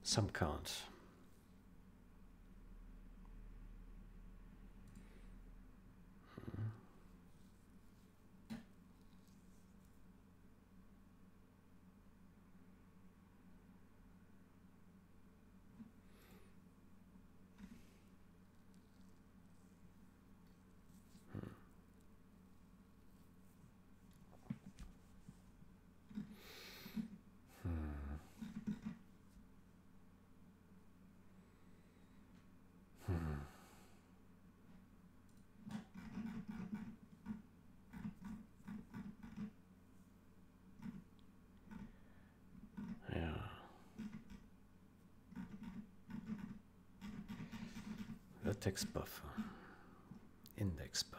Some count. vertex buffer, index buffer.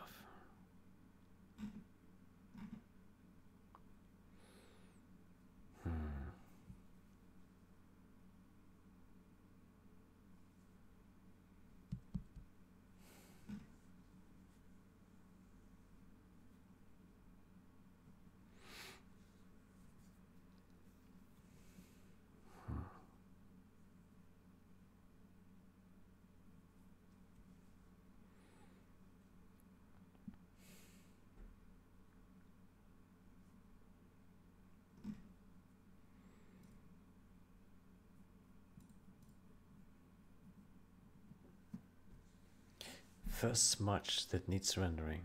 First smudge that needs rendering.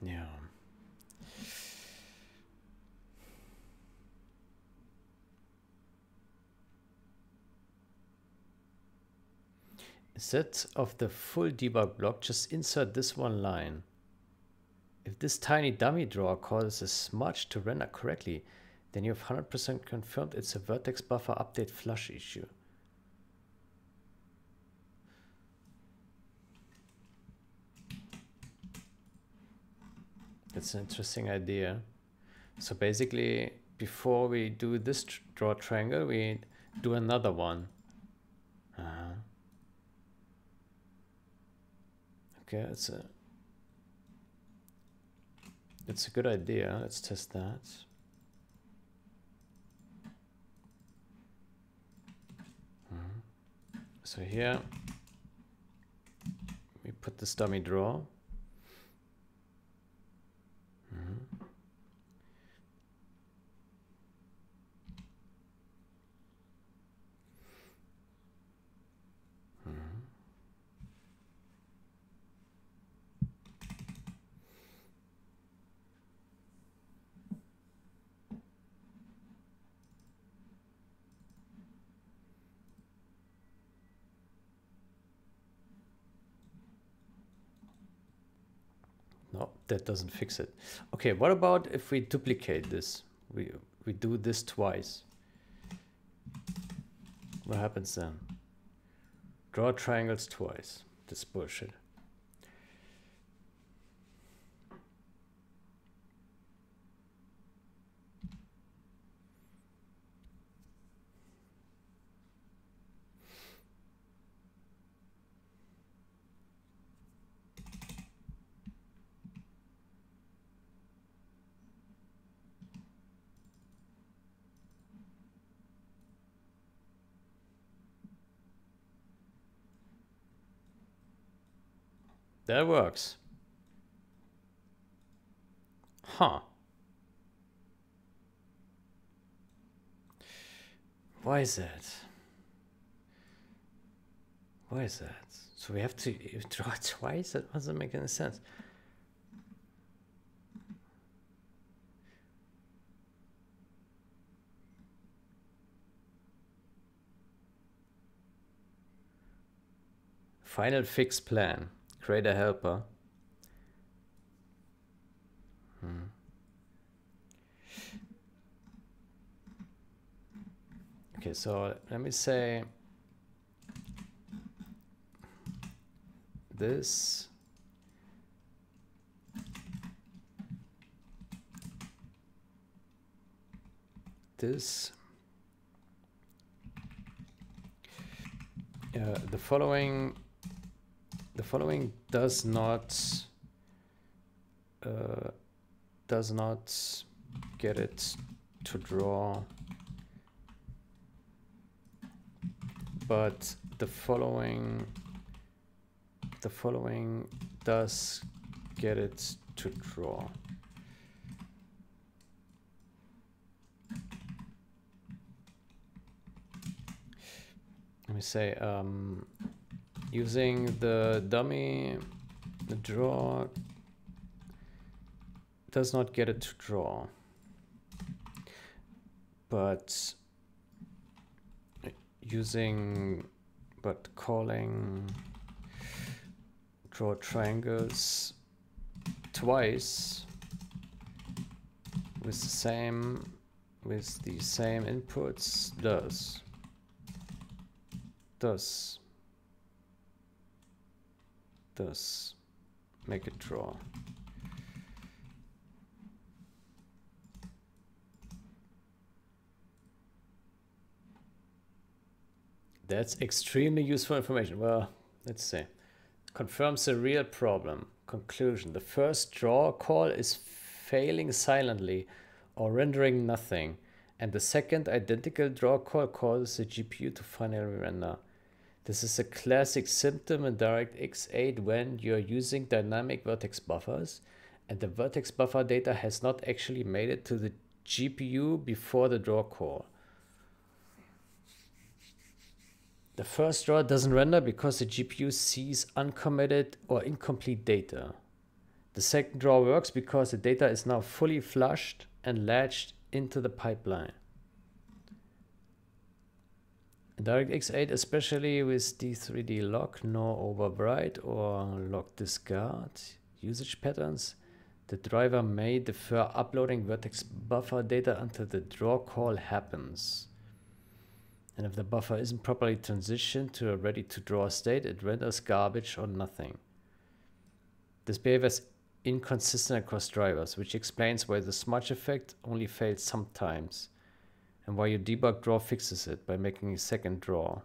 Yeah. Instead of the full debug block, just insert this one line. If this tiny dummy draw causes a smudge to render correctly, then you have 100% confirmed it's a vertex buffer update flush issue. That's an interesting idea. So basically, before we do this draw triangle, we do another one. Okay, it's a good idea. Let's test that. So here we put this dummy draw. No, that doesn't fix it. Okay, what about if we duplicate this? We do this twice. What happens then? Draw triangles twice. This bullshit. That works. Huh. Why is that? Why is that? So we have to draw it twice? That doesn't make any sense. Final fix plan. Create a helper. Okay, so let me say this. This. The following does not get it to draw, but the following does get it to draw. Let me say, using the dummy, the draw does not get it to draw, but calling draw triangles twice with the same inputs does make it draw. That's extremely useful information. Well, let's see. Confirms the real problem. Conclusion. The first draw call is failing silently or rendering nothing, and the second identical draw call causes the GPU to finally render. This is a classic symptom in DirectX 8 when you're using dynamic vertex buffers and the vertex buffer data has not actually made it to the GPU before the draw call. The first draw doesn't render because the GPU sees uncommitted or incomplete data. The second draw works because the data is now fully flushed and latched into the pipeline. In DirectX 8, especially with D3D lock, no override or lock discard usage patterns, the driver may defer uploading vertex buffer data until the draw call happens. And if the buffer isn't properly transitioned to a ready-to-draw state, it renders garbage or nothing. This behavior is inconsistent across drivers, which explains why the smudge effect only fails sometimes, and why your debug draw fixes it by making a second draw.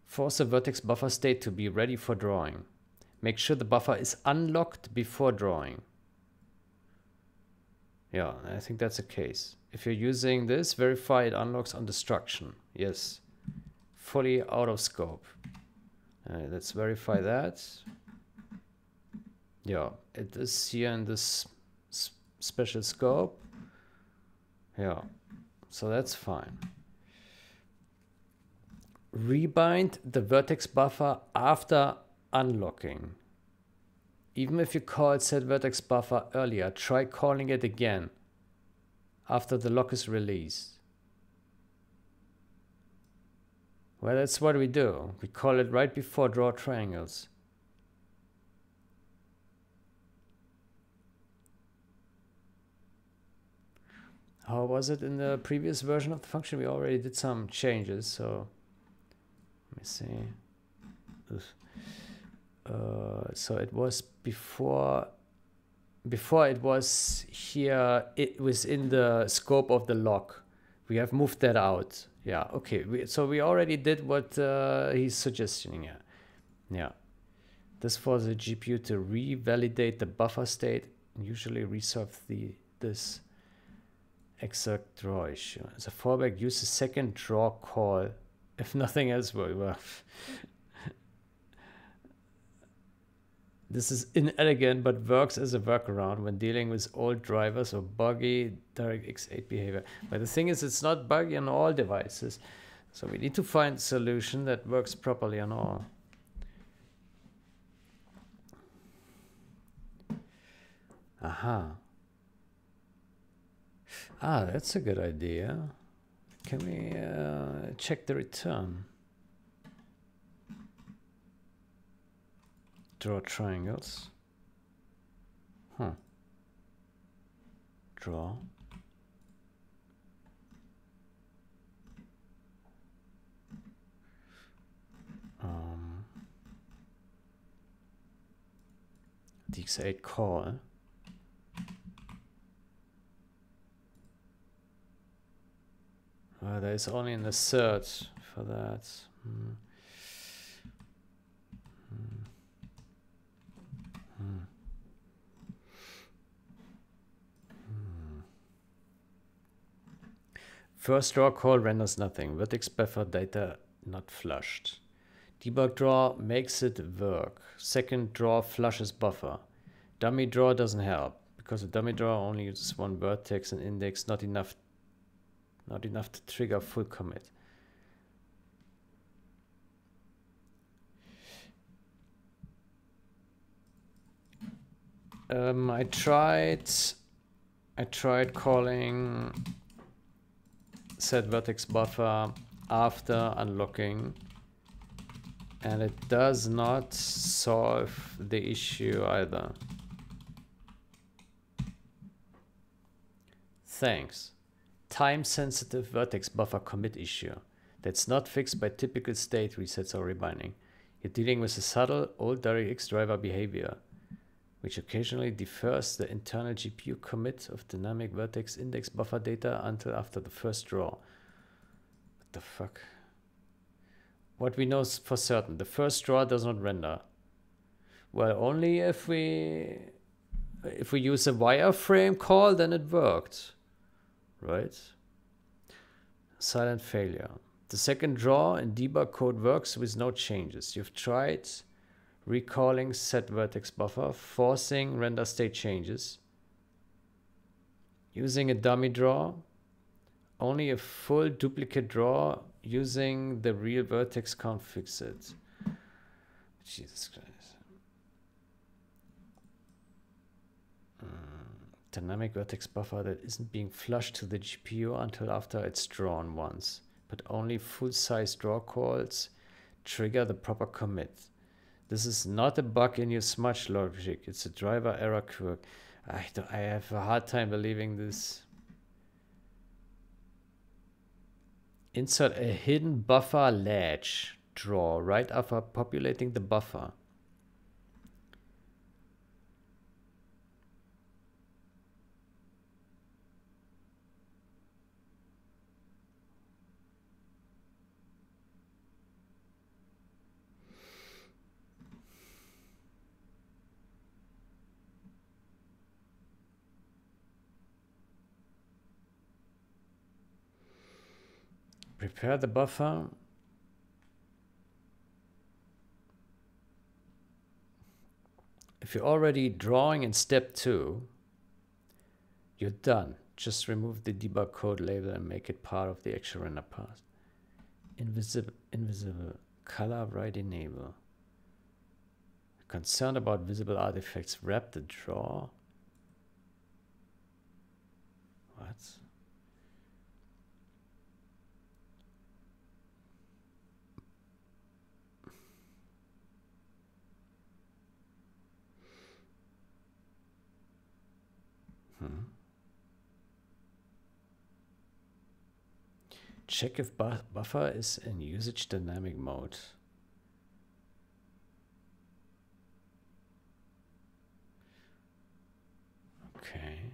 Force the vertex buffer state to be ready for drawing. Make sure the buffer is unlocked before drawing. Yeah, I think that's the case. If you're using this, verify it unlocks on destruction. Yes, fully out of scope. Let's verify that. Yeah, it is here in this special scope. Yeah, so that's fine. Rebind the vertex buffer after unlocking. Even if you called set vertex buffer earlier, try calling it again after the lock is released. Well, that's what we do. We call it right before draw triangles. How was it in the previous version of the function? We already did some changes, so let me see. So it was before it was here, it was in the scope of the lock. We have moved that out. Yeah, okay. So we already did what he's suggesting here. Yeah. This for the GPU to revalidate the buffer state and usually resolve this exact draw issue. As a fallback, use the second draw call if nothing else works. This is inelegant, but works as a workaround when dealing with old drivers or buggy DirectX 8 behavior. But the thing is, it's not buggy on all devices. So we need to find a solution that works properly on all. Aha. Ah, that's a good idea. Can we check the return? Draw triangles. Draw. DX8 call. There is only an assert for that. First draw call renders nothing. Vertex buffer data not flushed. Debug draw makes it work. Second draw flushes buffer. Dummy draw doesn't help because a dummy draw only uses one vertex and index, not enough to trigger full commit. I tried calling set vertex buffer after unlocking, and it does not solve the issue either. Thanks. Time-sensitive vertex buffer commit issue. That's not fixed by typical state resets or rebinding. You're dealing with a subtle old DirectX driver behavior, which occasionally defers the internal GPU commit of dynamic vertex index buffer data until after the first draw. What the fuck? What we know for certain, the first draw does not render. Well, only if we use a wireframe call, then it worked. Right? Silent failure. The second draw in debug code works with no changes. You've tried recalling set vertex buffer, forcing render state changes, using a dummy draw, only a full duplicate draw using the real vertex can't fix it. Jesus Christ. Dynamic vertex buffer that isn't being flushed to the GPU until after it's drawn once, but only full-size draw calls trigger the proper commit. This is not a bug in your smudge logic, it's a driver error quirk. I have a hard time believing this. Insert a hidden buffer latch draw right after populating the buffer. Prepare the buffer. If you're already drawing in step 2, you're done. Just remove the debug code label and make it part of the actual render path. Invisible. Color right enable. Concerned about visible artifacts, wrap the draw. What? Check if buffer is in usage dynamic mode. Okay.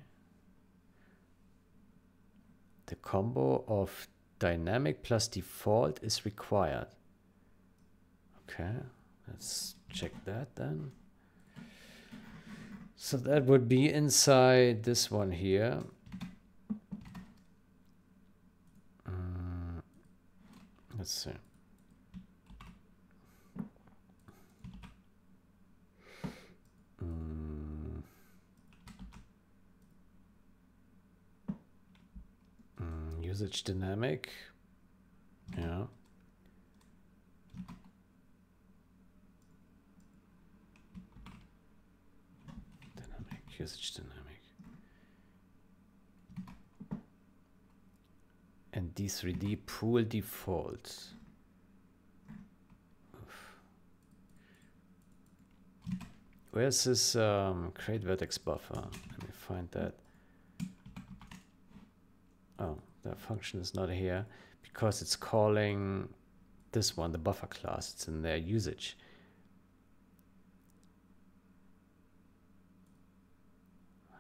The combo of dynamic plus default is required. Okay, let's check that then. So that would be inside this one here. Let's see. Usage dynamic. Yeah. Dynamic, usage dynamic. And D3D pool defaults. Oof. Where's this create vertex buffer? Let me find that. Oh, the function is not here because it's calling this one, the buffer class. It's in their usage.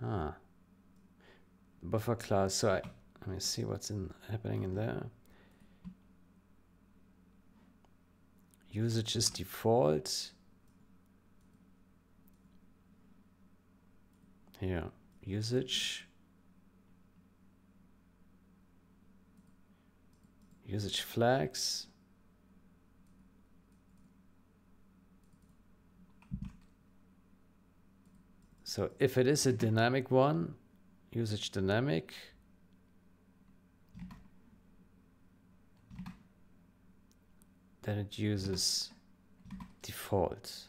Ah, the buffer class. So let me see what's happening in there. Usage is default. Here, usage flags. So if it is a dynamic one, usage dynamic, then it uses default.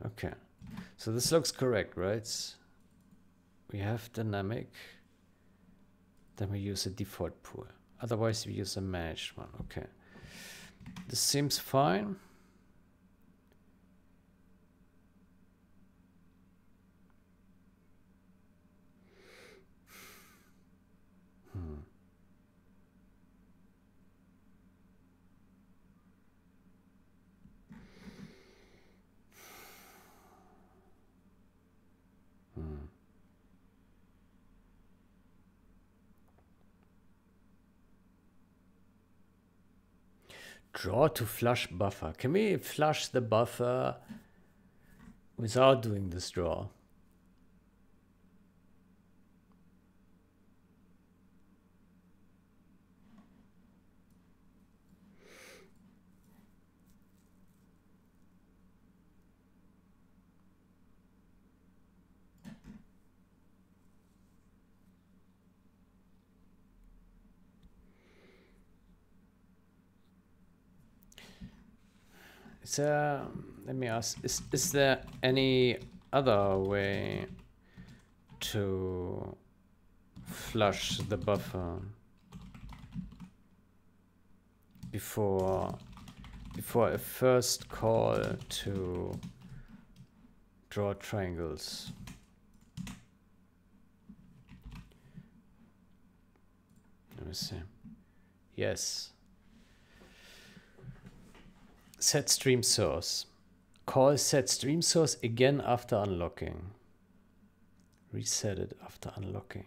Okay, so this looks correct, right? We have dynamic, then we use a default pool. Otherwise we use a managed one. Okay, this seems fine. Draw to flush buffer. Can we flush the buffer without doing this draw? Let me ask, is there any other way to flush the buffer before a first call to draw triangles? Let me see. Yes. Set stream source. Call set stream source again after unlocking. Reset it after unlocking.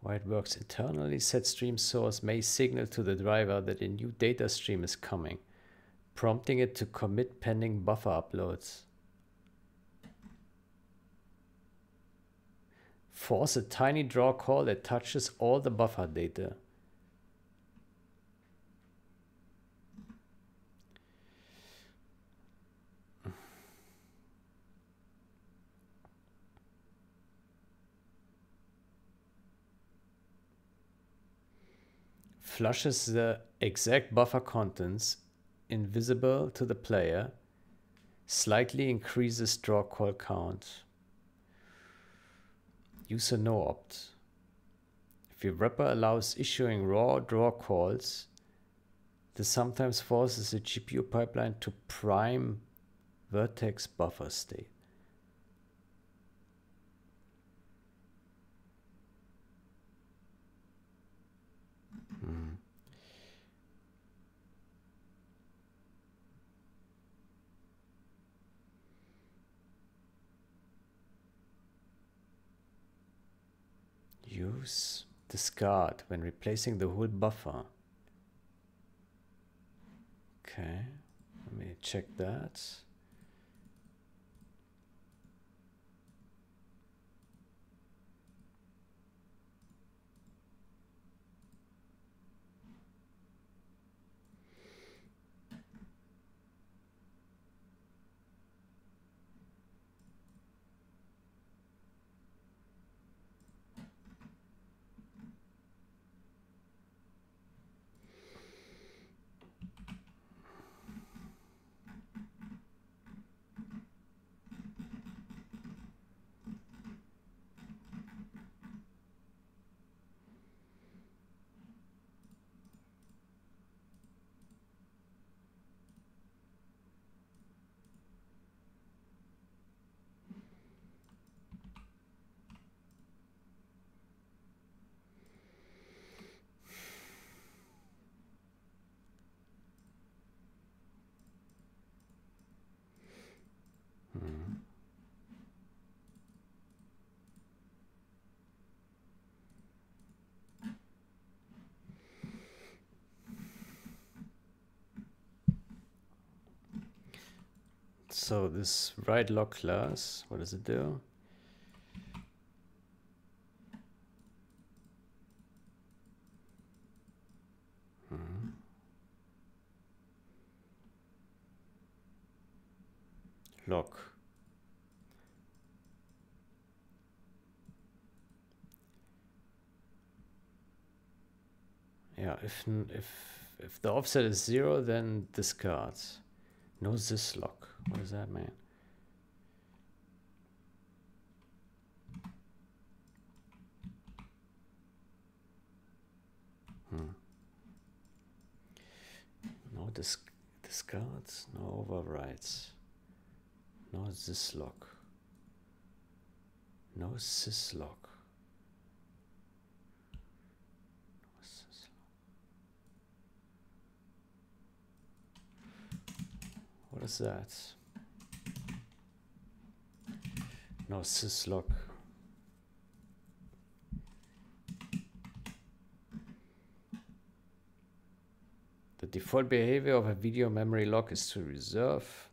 Why it works internally, set stream source may signal to the driver that a new data stream is coming, prompting it to commit pending buffer uploads. Force a tiny draw call that touches all the buffer data. Flushes the exact buffer contents invisible to the player, slightly increases draw call count. User no opt. If your wrapper allows issuing raw draw calls, this sometimes forces the GPU pipeline to prime vertex buffer state. Use discard when replacing the whole buffer. Okay, let me check that. So this write log class, what does it do? Log. Yeah, if the offset is 0, then discards. No this log. What does that mean? No discards, no overrides. No this log. No sys log. What is that? No sys log. The default behavior of a video memory lock is to reserve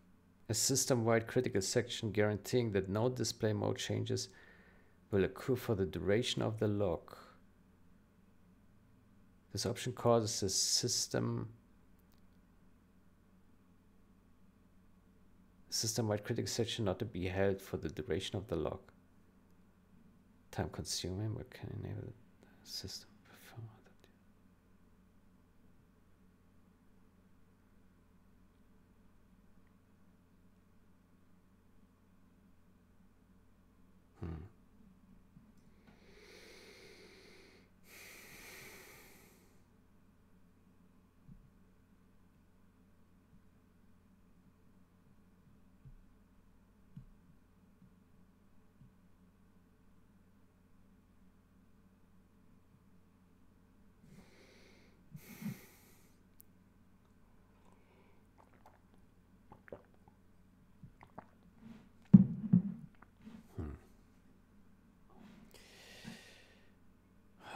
a system-wide critical section guaranteeing that no display mode changes will occur for the duration of the lock. This option causes the system-wide critical section not to be held for the duration of the lock. Time consuming, but can enable the system perform that.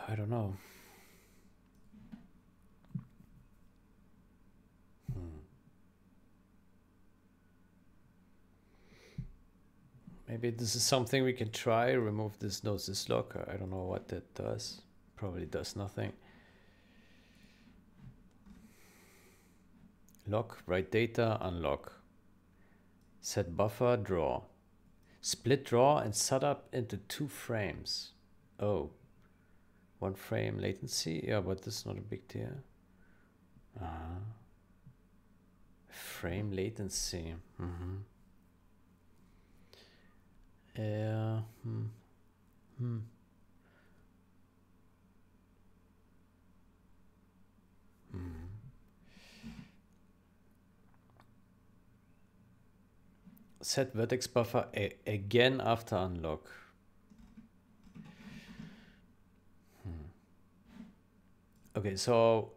I don't know. Maybe this is something we can try. Remove this no sys log. I don't know what that does. Probably does nothing. Lock, write data, unlock. Set buffer, draw. Split draw and set up into 2 frames. Oh. 1 frame latency? Yeah, but this is not a big deal. Frame latency. Yeah. Set vertex buffer again after unlock. Okay, so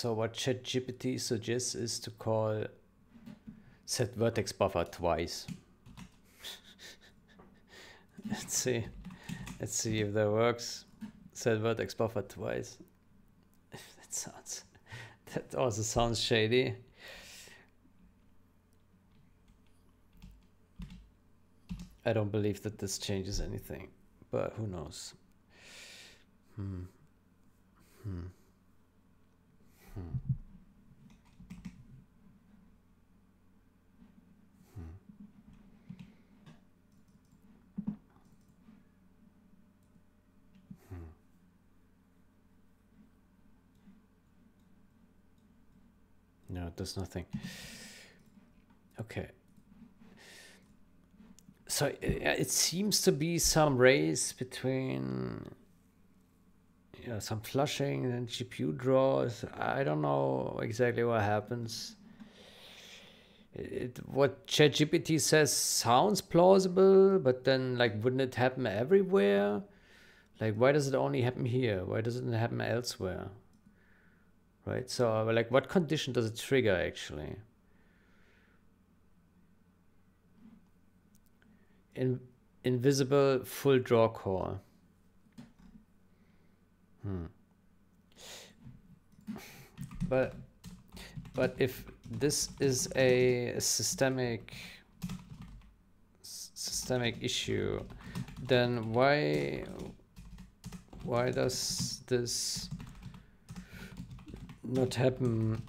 what ChatGPT suggests is to call set vertex buffer twice. Let's see if that works. Set vertex buffer twice. That also sounds shady. I don't believe that this changes anything, but who knows? No, it does nothing. Okay. So it seems to be some race between some flushing and GPU draws. I don't know exactly what happens. What ChatGPT says sounds plausible, but then like, wouldn't it happen everywhere? Like, why does it only happen here? Why doesn't it happen elsewhere? Right? So like, what condition does it trigger actually? Invisible full draw call. But if this is a systemic issue, then why does this not happen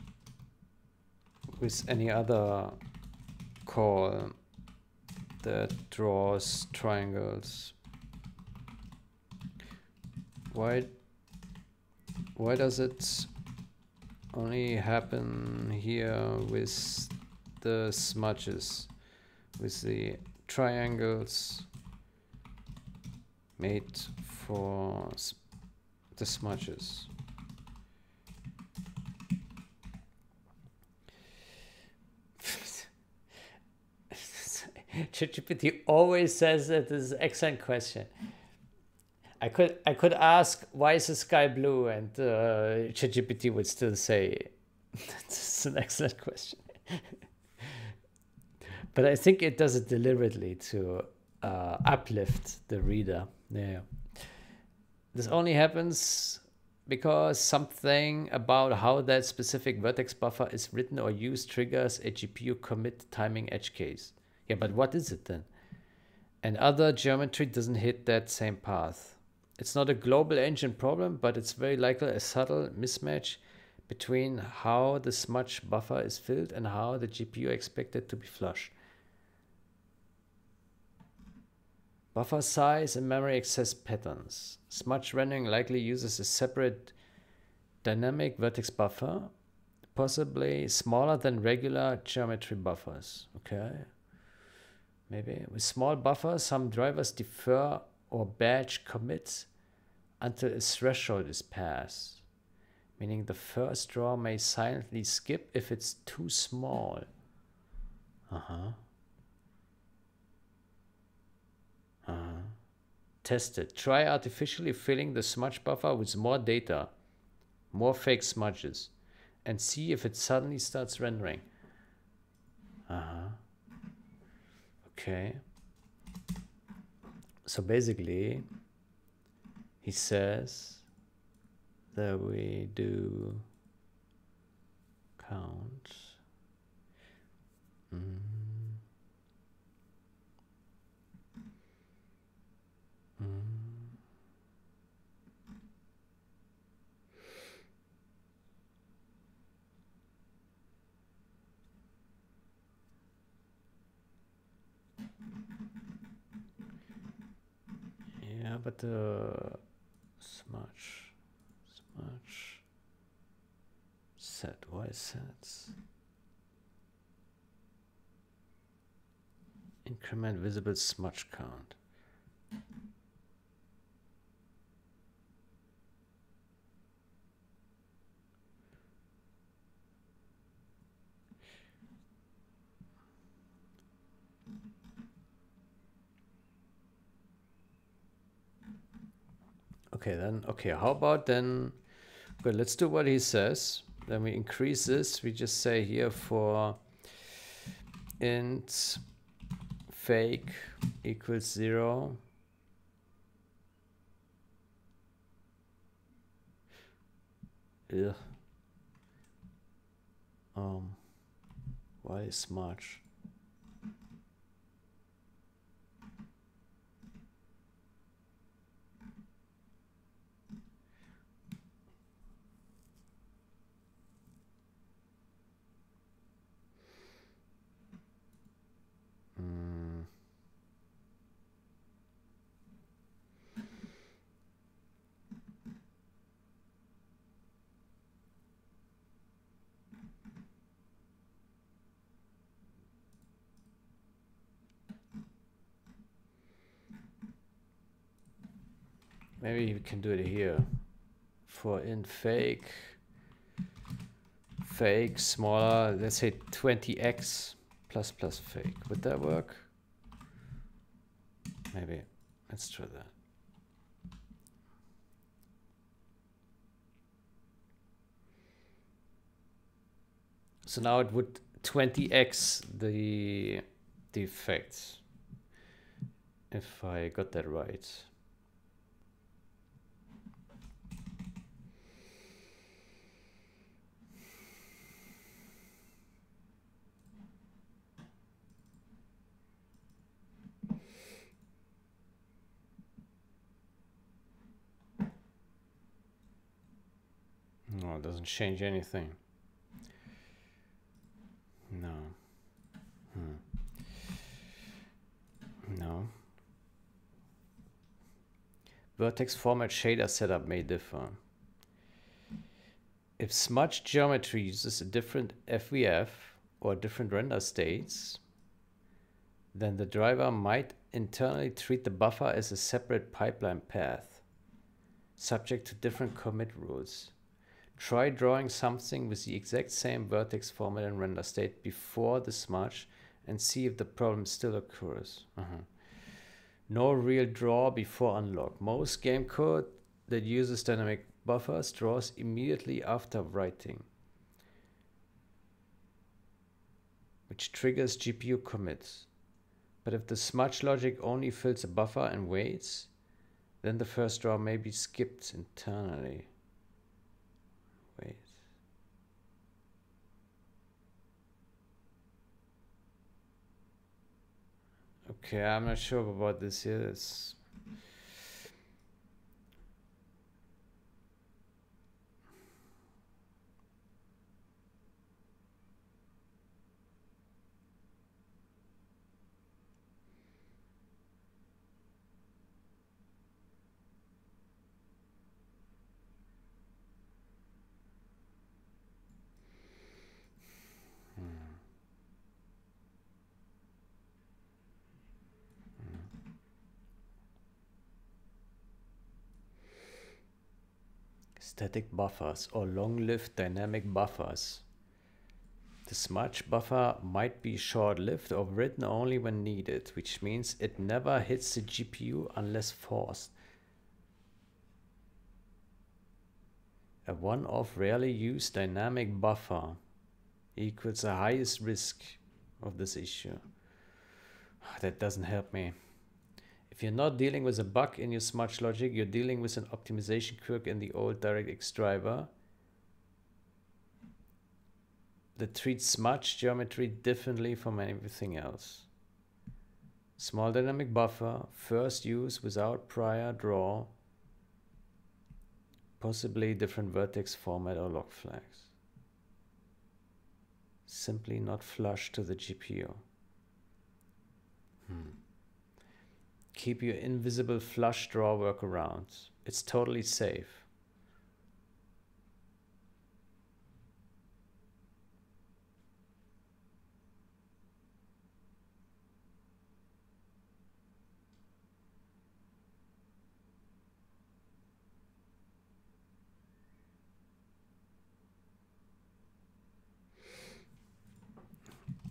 with any other call that draws triangles? Why does it only happen here with the smudges, with the triangles made for the smudges? ChatGPT always says that this is an excellent question. I could ask, why is the sky blue, and ChatGPT would still say this is an excellent question. But I think it does it deliberately to uplift the reader. Yeah. This only happens because something about how that specific vertex buffer is written or used triggers a GPU commit timing edge case. Yeah, but what is it then? And other geometry doesn't hit that same path. It's not a global engine problem, but it's very likely a subtle mismatch between how the smudge buffer is filled and how the GPU expected to be flush. Buffer size and memory access patterns. Smudge rendering likely uses a separate dynamic vertex buffer, possibly smaller than regular geometry buffers. Okay. Maybe with small buffers, some drivers defer or batch commits until a threshold is passed, meaning the first draw may silently skip if it's too small. Test it. Try artificially filling the smudge buffer with more data, more fake smudges, and see if it suddenly starts rendering. Okay. So basically, he says that we do count. Yeah, but smudge set, why sets? Increment visible smudge count. Okay, then, okay, how about then, good, let's do what he says. Then we increase this. We just say here for int fake equals 0. Ugh. Why smudge? Maybe we can do it here. For int fake smaller, let's say 20x plus fake. Would that work? Maybe. Let's try that. So now it would 20x the effects, if I got that right. Well, it doesn't change anything. No. No. Vertex format shader setup may differ. If smudge geometry uses a different FVF or different render states, then the driver might internally treat the buffer as a separate pipeline path, subject to different commit rules. Try drawing something with the exact same vertex format and render state before the smudge and see if the problem still occurs. No real draw before unlock. Most game code that uses dynamic buffers draws immediately after writing, which triggers GPU commits. But if the smudge logic only fills a buffer and waits, then the first draw may be skipped internally. Wait. Okay, I'm not sure about this here. It's static buffers or long-lived dynamic buffers. The smudge buffer might be short-lived or written only when needed, which means it never hits the GPU unless forced. A one-off rarely used dynamic buffer equals the highest risk of this issue. That doesn't help me. If you're not dealing with a bug in your smudge logic, you're dealing with an optimization quirk in the old DirectX driver that treats smudge geometry differently from everything else. Small dynamic buffer, first use without prior draw, possibly different vertex format or log flags. Simply not flush to the GPU. Keep your invisible flush draw workaround. It's totally safe.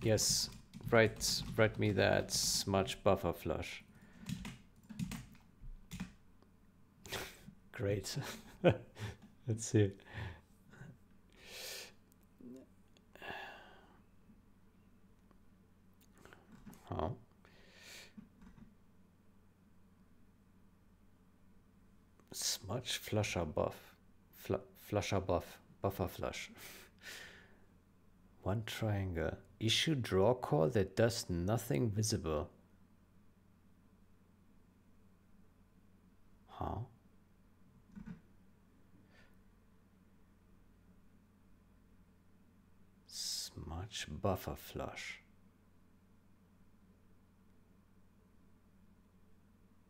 Yes, write me that smudge buffer flush. Great. Let's see. Oh. Smudge flusher buff. Flusher buff. Buffer flush. One triangle. Issue draw call that does nothing visible. Huh? Smudge buffer flush.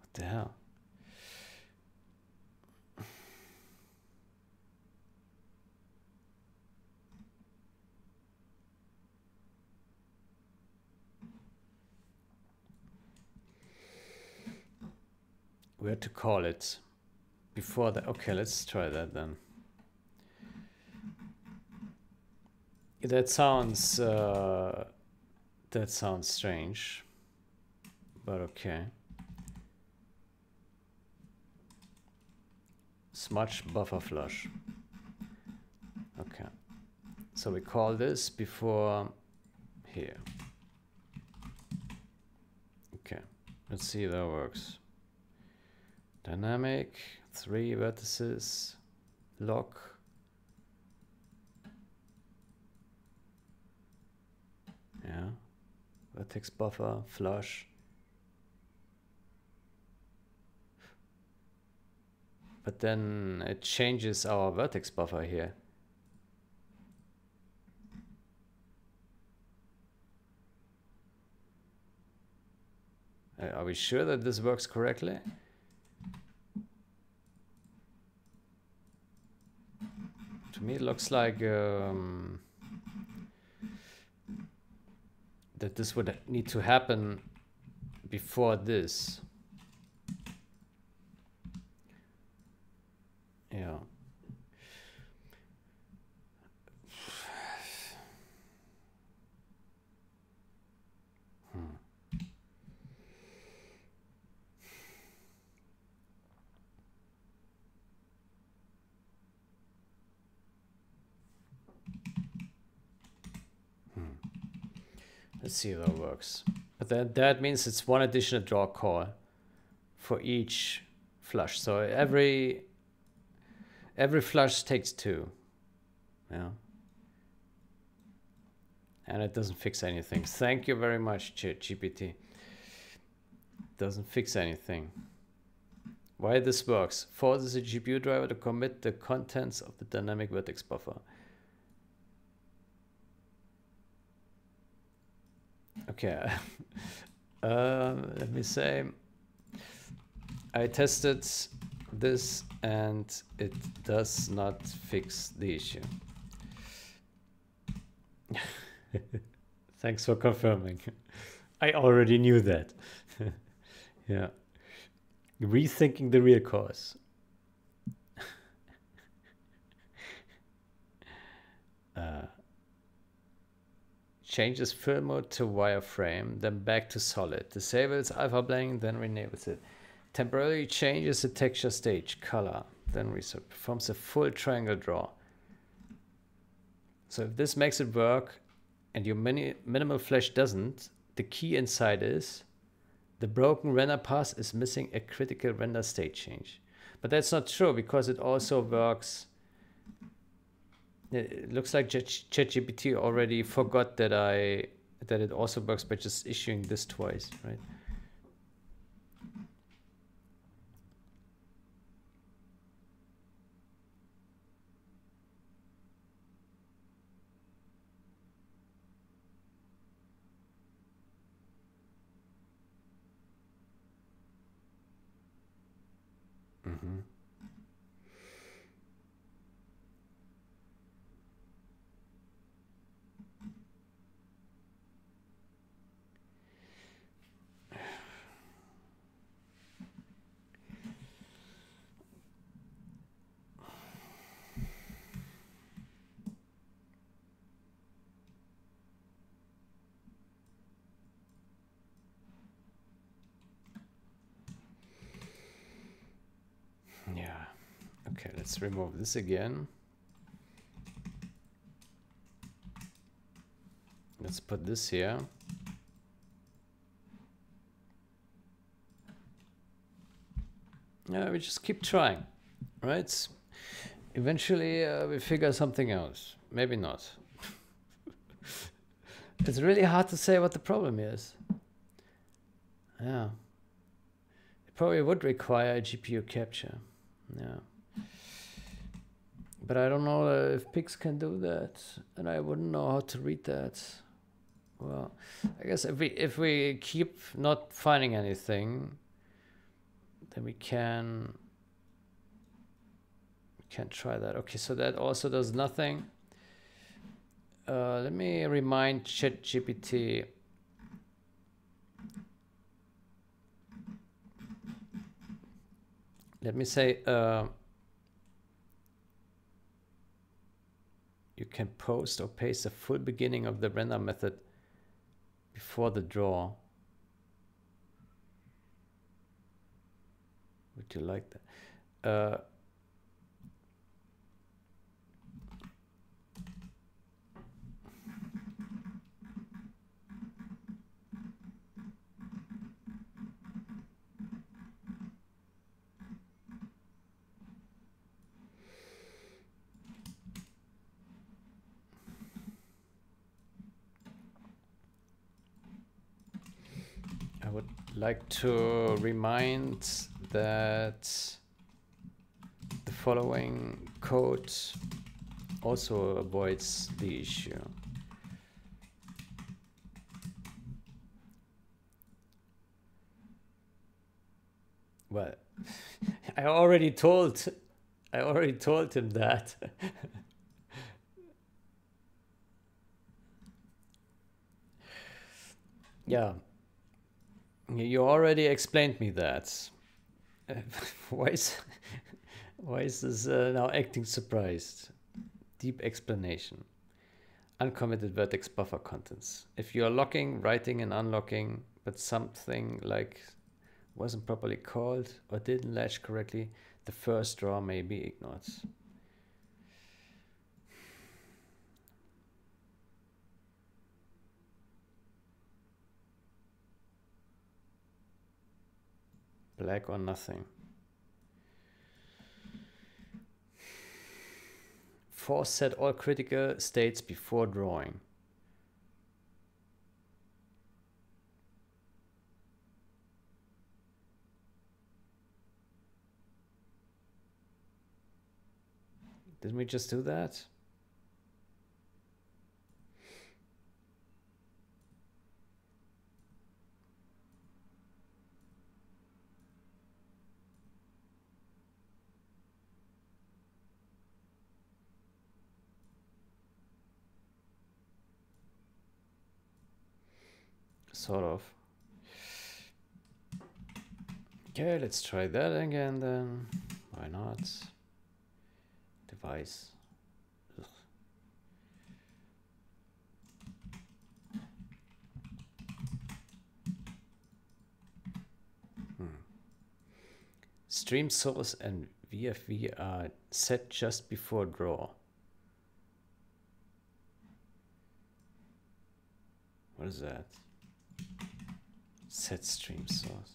What the hell? Where to call it before that? Okay, let's try that then. That sounds strange, but okay. Smudge buffer flush. Okay, so we call this before here. Okay, let's see if that works. Dynamic, 3 vertices, lock. Yeah, vertex buffer, flush. But then it changes our vertex buffer here. we sure that this works correctly? To me, it looks like that this would need to happen before this. Yeah. Let's see how that works. But then that means it's one additional draw call for each flush. So every flush takes 2. Yeah. And it doesn't fix anything. Thank you very much, GPT. Doesn't fix anything. Why this works? Forces a GPU driver to commit the contents of the dynamic vertex buffer. Okay. Let me say I tested this and it does not fix the issue. Thanks for confirming. I already knew that. Yeah. Rethinking the real cause. Changes fill mode to wireframe, then back to solid. Disables alpha blending, then enables it. Temporarily changes the texture stage, color, then reset. Performs a full triangle draw. So if this makes it work and your minimal flash doesn't, the key inside is the broken render pass is missing a critical render state change. But that's not true because it also works. It looks like ChatGPT already forgot that it also works by just issuing this twice, right? Mm-hmm. Yeah. Okay, let's remove this again. Let's put this here. Yeah, we just keep trying, right? Eventually we figure something else. Maybe not. It's really hard to say what the problem is. Yeah. It probably would require a GPU capture. Yeah. But I don't know if Pix can do that, and I wouldn't know how to read that. Well, I guess if we keep not finding anything, then we can try that. Okay, so that also does nothing. Let me remind ChatGPT. Let me say you can post or paste the full beginning of the render method before the draw. Would you like that? I would like to remind that the following code also avoids the issue. Well, I already told him that. Yeah, you already explained me that. Why is why is this now acting surprised? Deep explanation. Uncommitted vertex buffer contents. If you are locking, writing, and unlocking, but something like wasn't properly called or didn't latch correctly, the first draw may be ignored. Black or nothing. Force set all critical states before drawing. Didn't we just do that? Sort of. Okay, let's try that again then. Why not? Device. Stream source and VFV are set just before draw. What is that? Set stream source.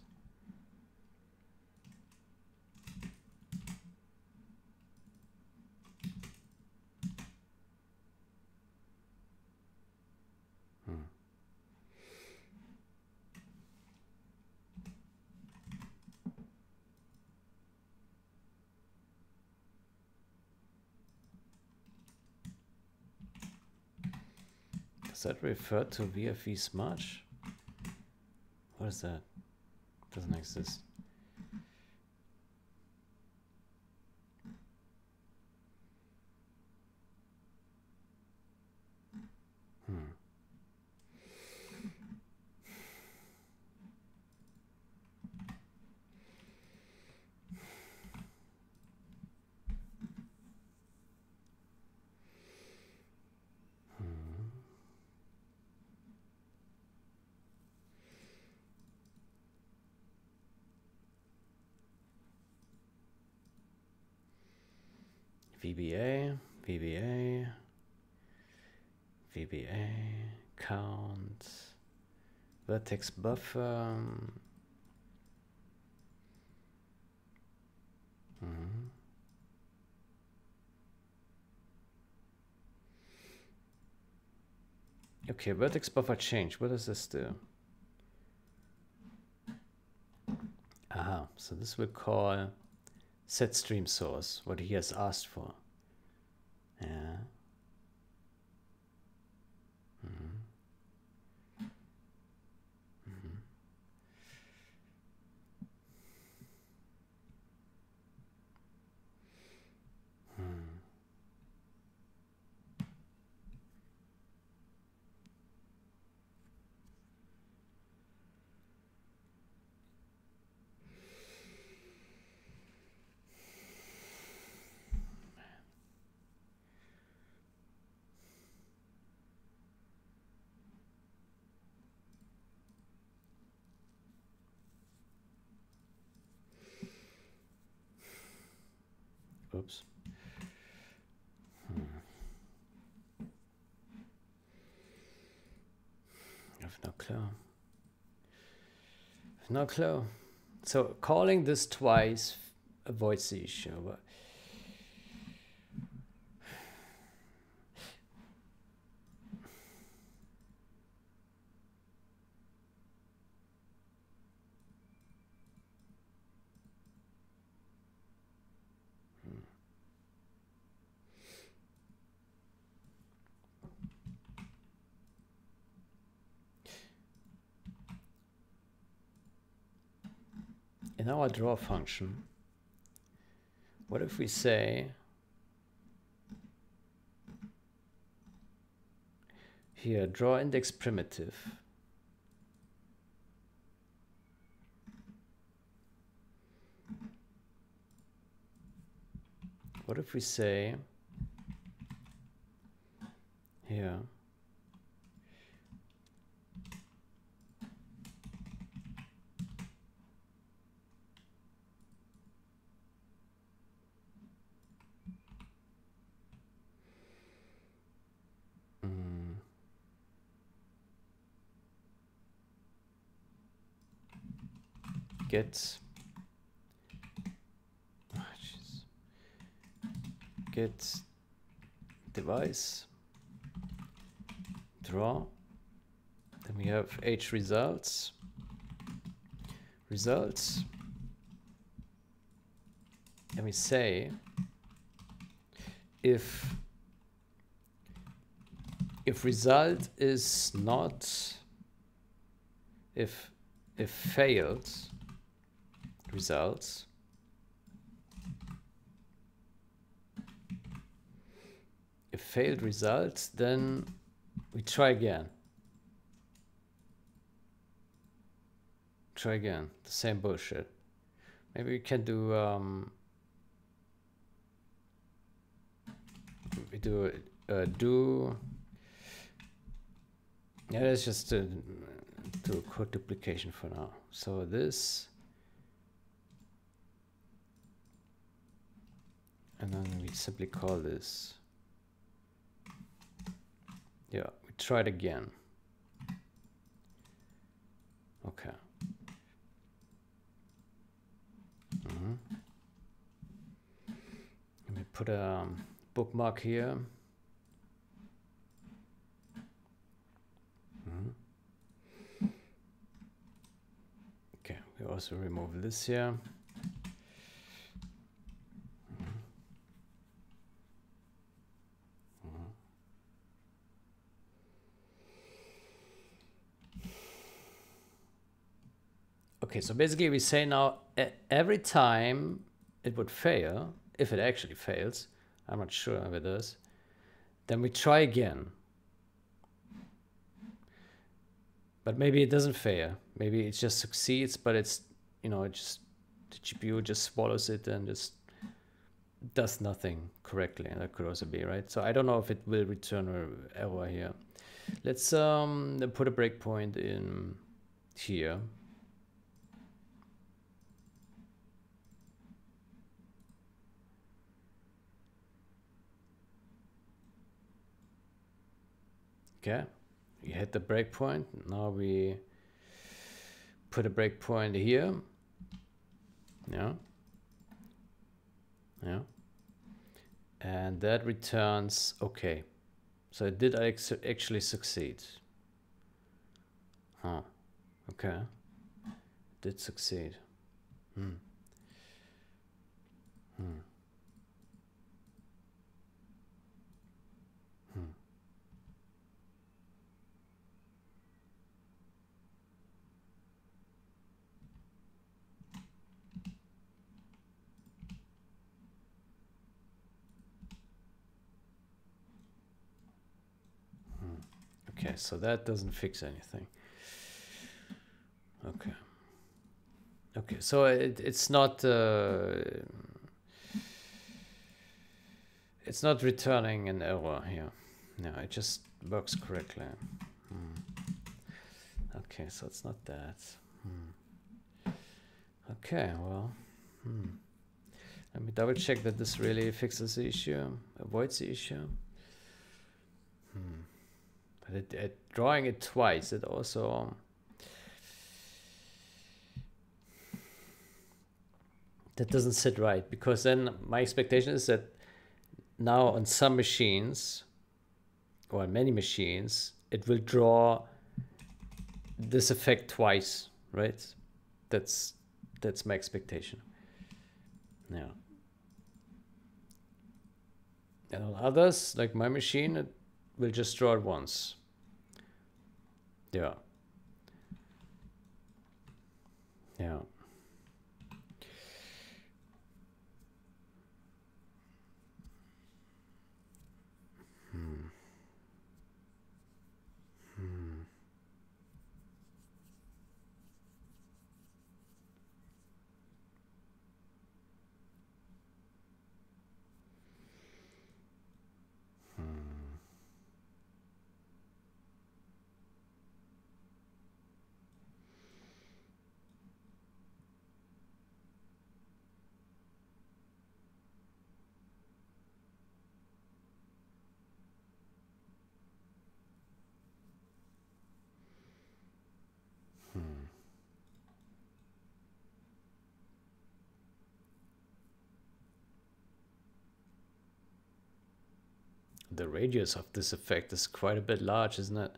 Does that refer to VFV smudge? What is that? Doesn't exist. VBA, VBA, VBA, count, vertex buffer. Okay, vertex buffer change. What does this do? Aha, so this will call set stream source, what he has asked for. Yeah. Oops. I have no clue. I have no clue. So calling this twice avoids the issue. But in our draw function, what if we say here, draw index primitive. What if we say here, get get device draw, then we have h results, and we say if result is not, if failed results, if failed results, then we try again. Try again, the same bullshit. Maybe we can do we do yeah, let's just do code duplication for now. So this, and then we simply call this, yeah, we try it again. Okay. Let me put a bookmark here. Okay, we also remove this here. Okay, so basically we say now every time it would fail, if it actually fails, I'm not sure if it does, then we try again. But maybe it doesn't fail. Maybe it just succeeds, but it's, you know, it just, the GPU just swallows it and just does nothing correctly. And that could also be, right? So I don't know if it will return an error here. Let's put a breakpoint in here. Okay, we hit the breakpoint. Now we put a breakpoint here. Yeah. Yeah. And that returns okay. So it did actually succeed. Huh. Okay. It did succeed. Okay, so that doesn't fix anything. Okay. Okay, so it's not returning an error here. No, it just works correctly. Okay, so it's not that. Okay, well, let me double check that this really fixes the issue, avoids the issue. But drawing it twice, it also that doesn't sit right, because then my expectation is that now on some machines or on many machines it will draw this effect twice, right? That's my expectation. Yeah. And on others, like my machine, it will just draw it once. Yeah. Yeah. The radius of this effect is quite a bit large, isn't it?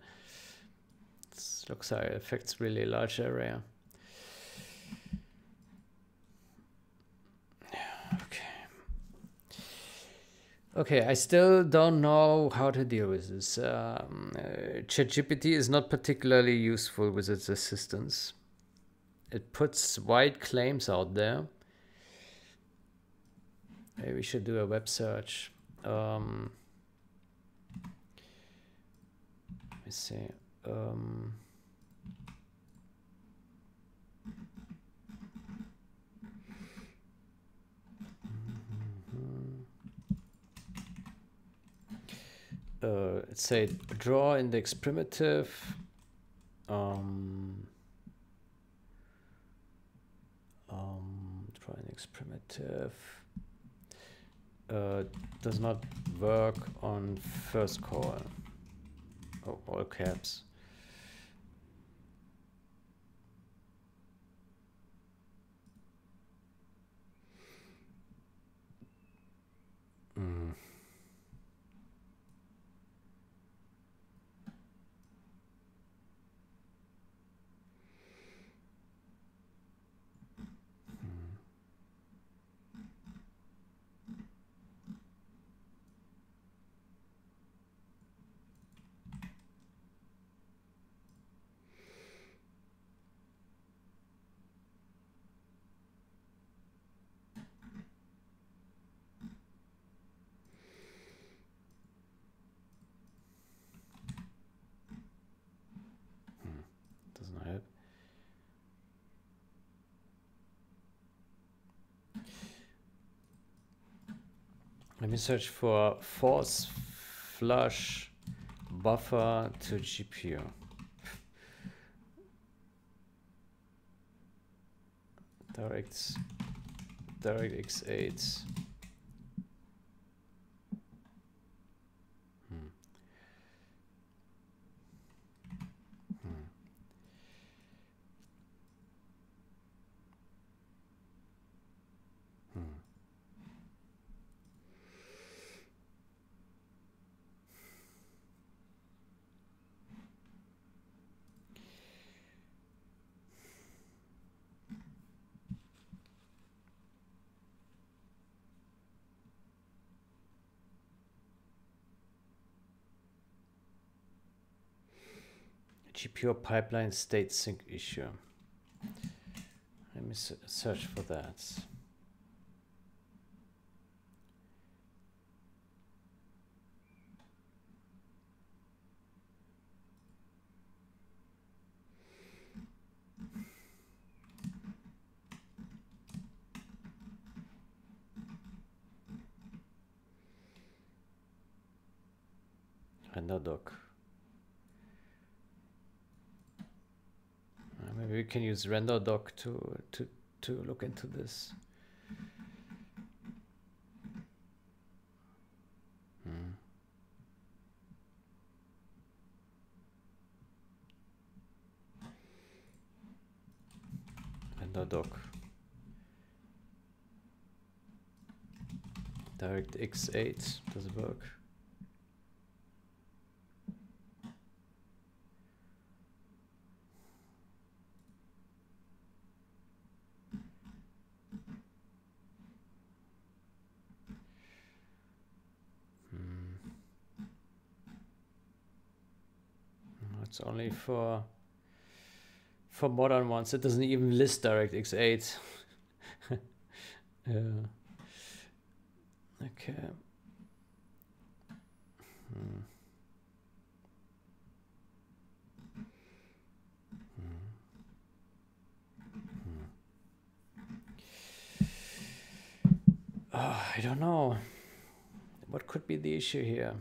This looks like it affects really large area. Okay, I still don't know how to deal with this. ChatGPT is not particularly useful with its assistance. It puts wide claims out there. Maybe we should do a web search. Let me see. Let's say draw index primitive. Draw index primitive. Does not work on first call. Oh, all caps. Doesn't help. Let me search for force flush buffer to GPU. DirectX 8. GPU pipeline state sync issue. Let me search for that. Render doc. Maybe we can use render doc to look into this. Render doc. DirectX 8 does it work? It's only for modern ones. It doesn't even list DirectX 8. Yeah. Okay. I don't know. What could be the issue here?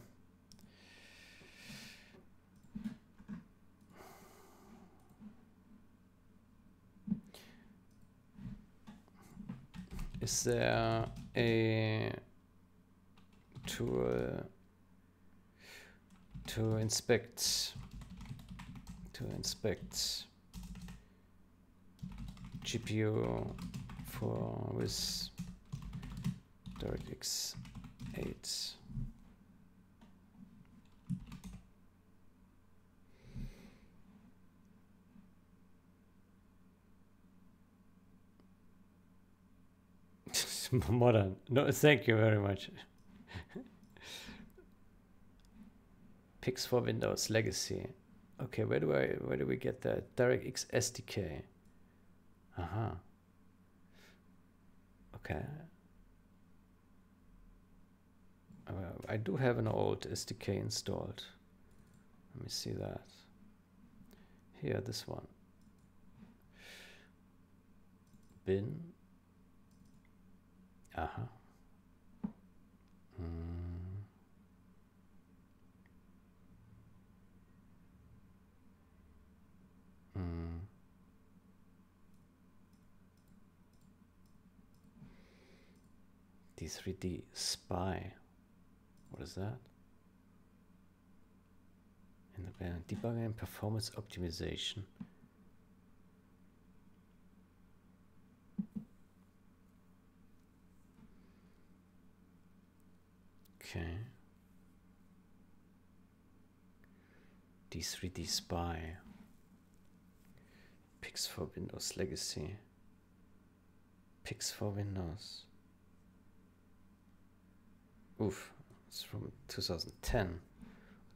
Is there a tool to inspect GPU with DirectX 8? Modern. No, thank you very much. Picks for Windows Legacy. Okay, where do we get that? DirectX SDK. Okay. I do have an old SDK installed. Let me see that. Here, this one. Bin. D3D Spy. What is that? In the debugging and performance optimization. Okay. D3D Spy. Picks for Windows Legacy. Picks for Windows. Oof, it's from 2010.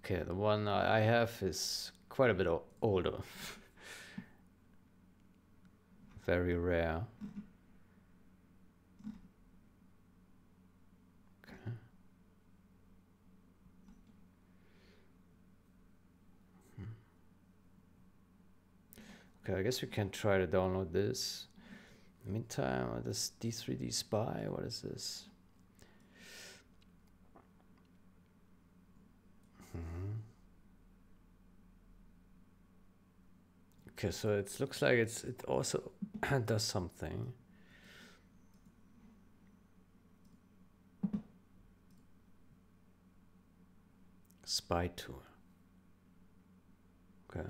Okay, the one I have is quite a bit older. Very rare. Okay. Okay, I guess we can try to download this. In the meantime, this D3D Spy, what is this? Okay, so it looks like it also does something. Spy tool. Okay.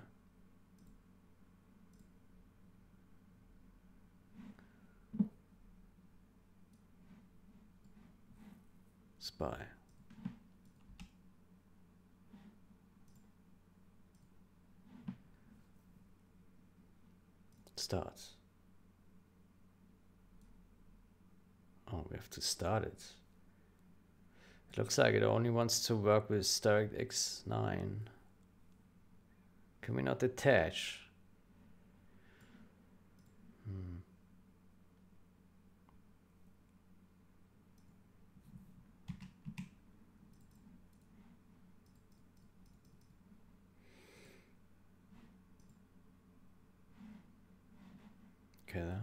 Spy. Starts. Oh, we have to start it. It looks like it only wants to work with DirectX 9. Can we not attach? Okay then.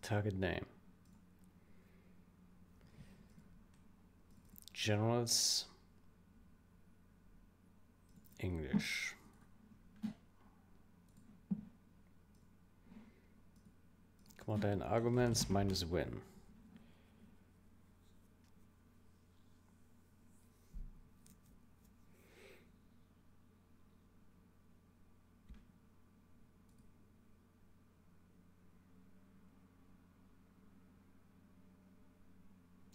Target name. Generals. English. Command line arguments minus win.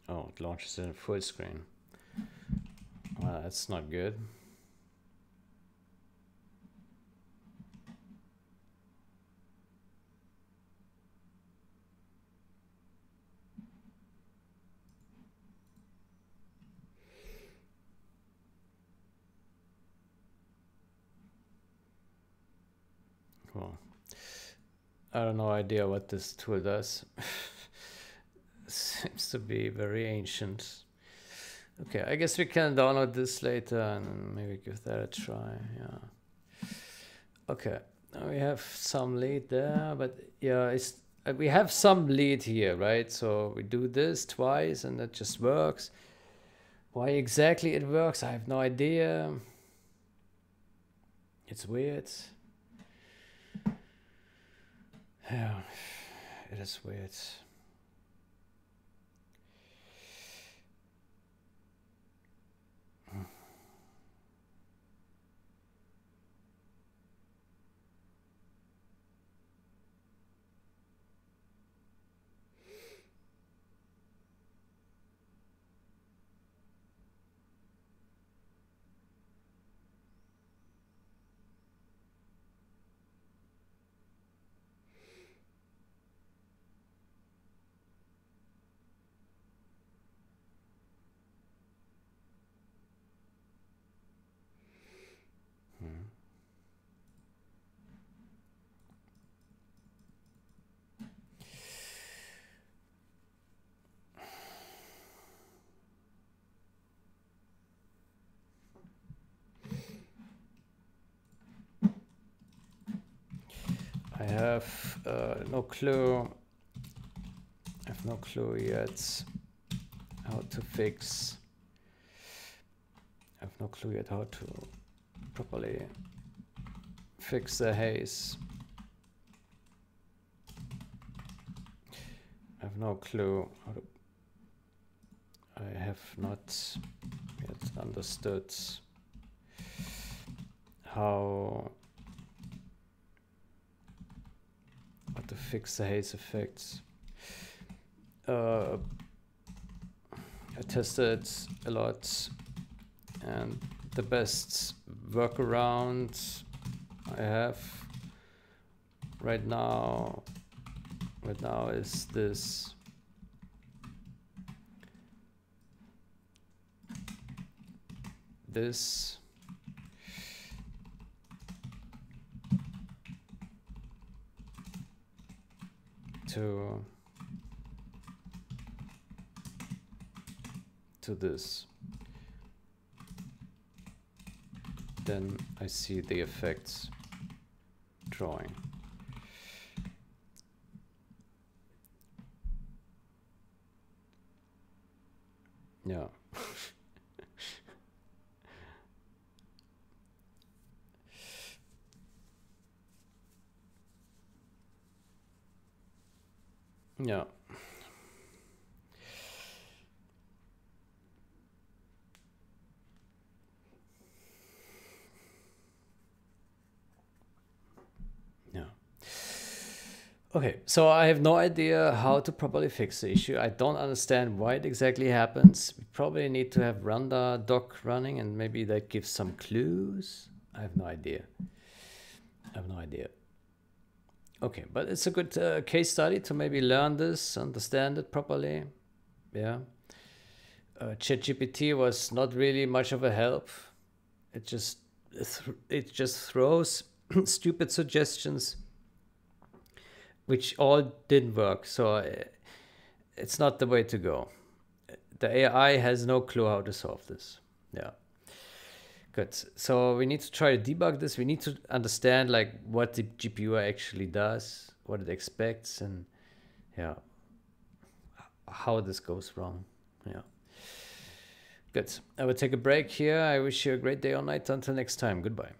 Oh, it launches in full screen. Well, that's not good. Well, I have no idea what this tool does. Seems to be very ancient. Okay, I guess we can download this later and maybe give that a try. Yeah. Okay, now we have some lead there, but yeah, we have some lead here, right? So we do this twice and that just works. Why exactly it works, I have no idea. It's weird. Yeah, it is weird. I have no clue. I have no clue yet how to fix. I have no clue yet how to properly fix the haze. I have no clue how to. I have not yet understood how to fix the haze effects. I tested a lot, and the best workaround I have right now is this. This to this, then I see the effects drawing. Yeah. Yeah. Yeah. Okay, so I have no idea how to properly fix the issue. I don't understand why it exactly happens. We probably need to have render doc running, and maybe that gives some clues. I have no idea. I have no idea. Okay, but it's a good case study to maybe learn this, understand it properly. Yeah. ChatGPT was not really much of a help. It just throws stupid suggestions, which all didn't work. So it's not the way to go. The AI has no clue how to solve this. Yeah. Good. So we need to try to debug this. We need to understand like what the GPU actually does, what it expects, and yeah, how this goes wrong. Yeah. Good. I will take a break here. I wish you a great day or night. Until next time. Goodbye.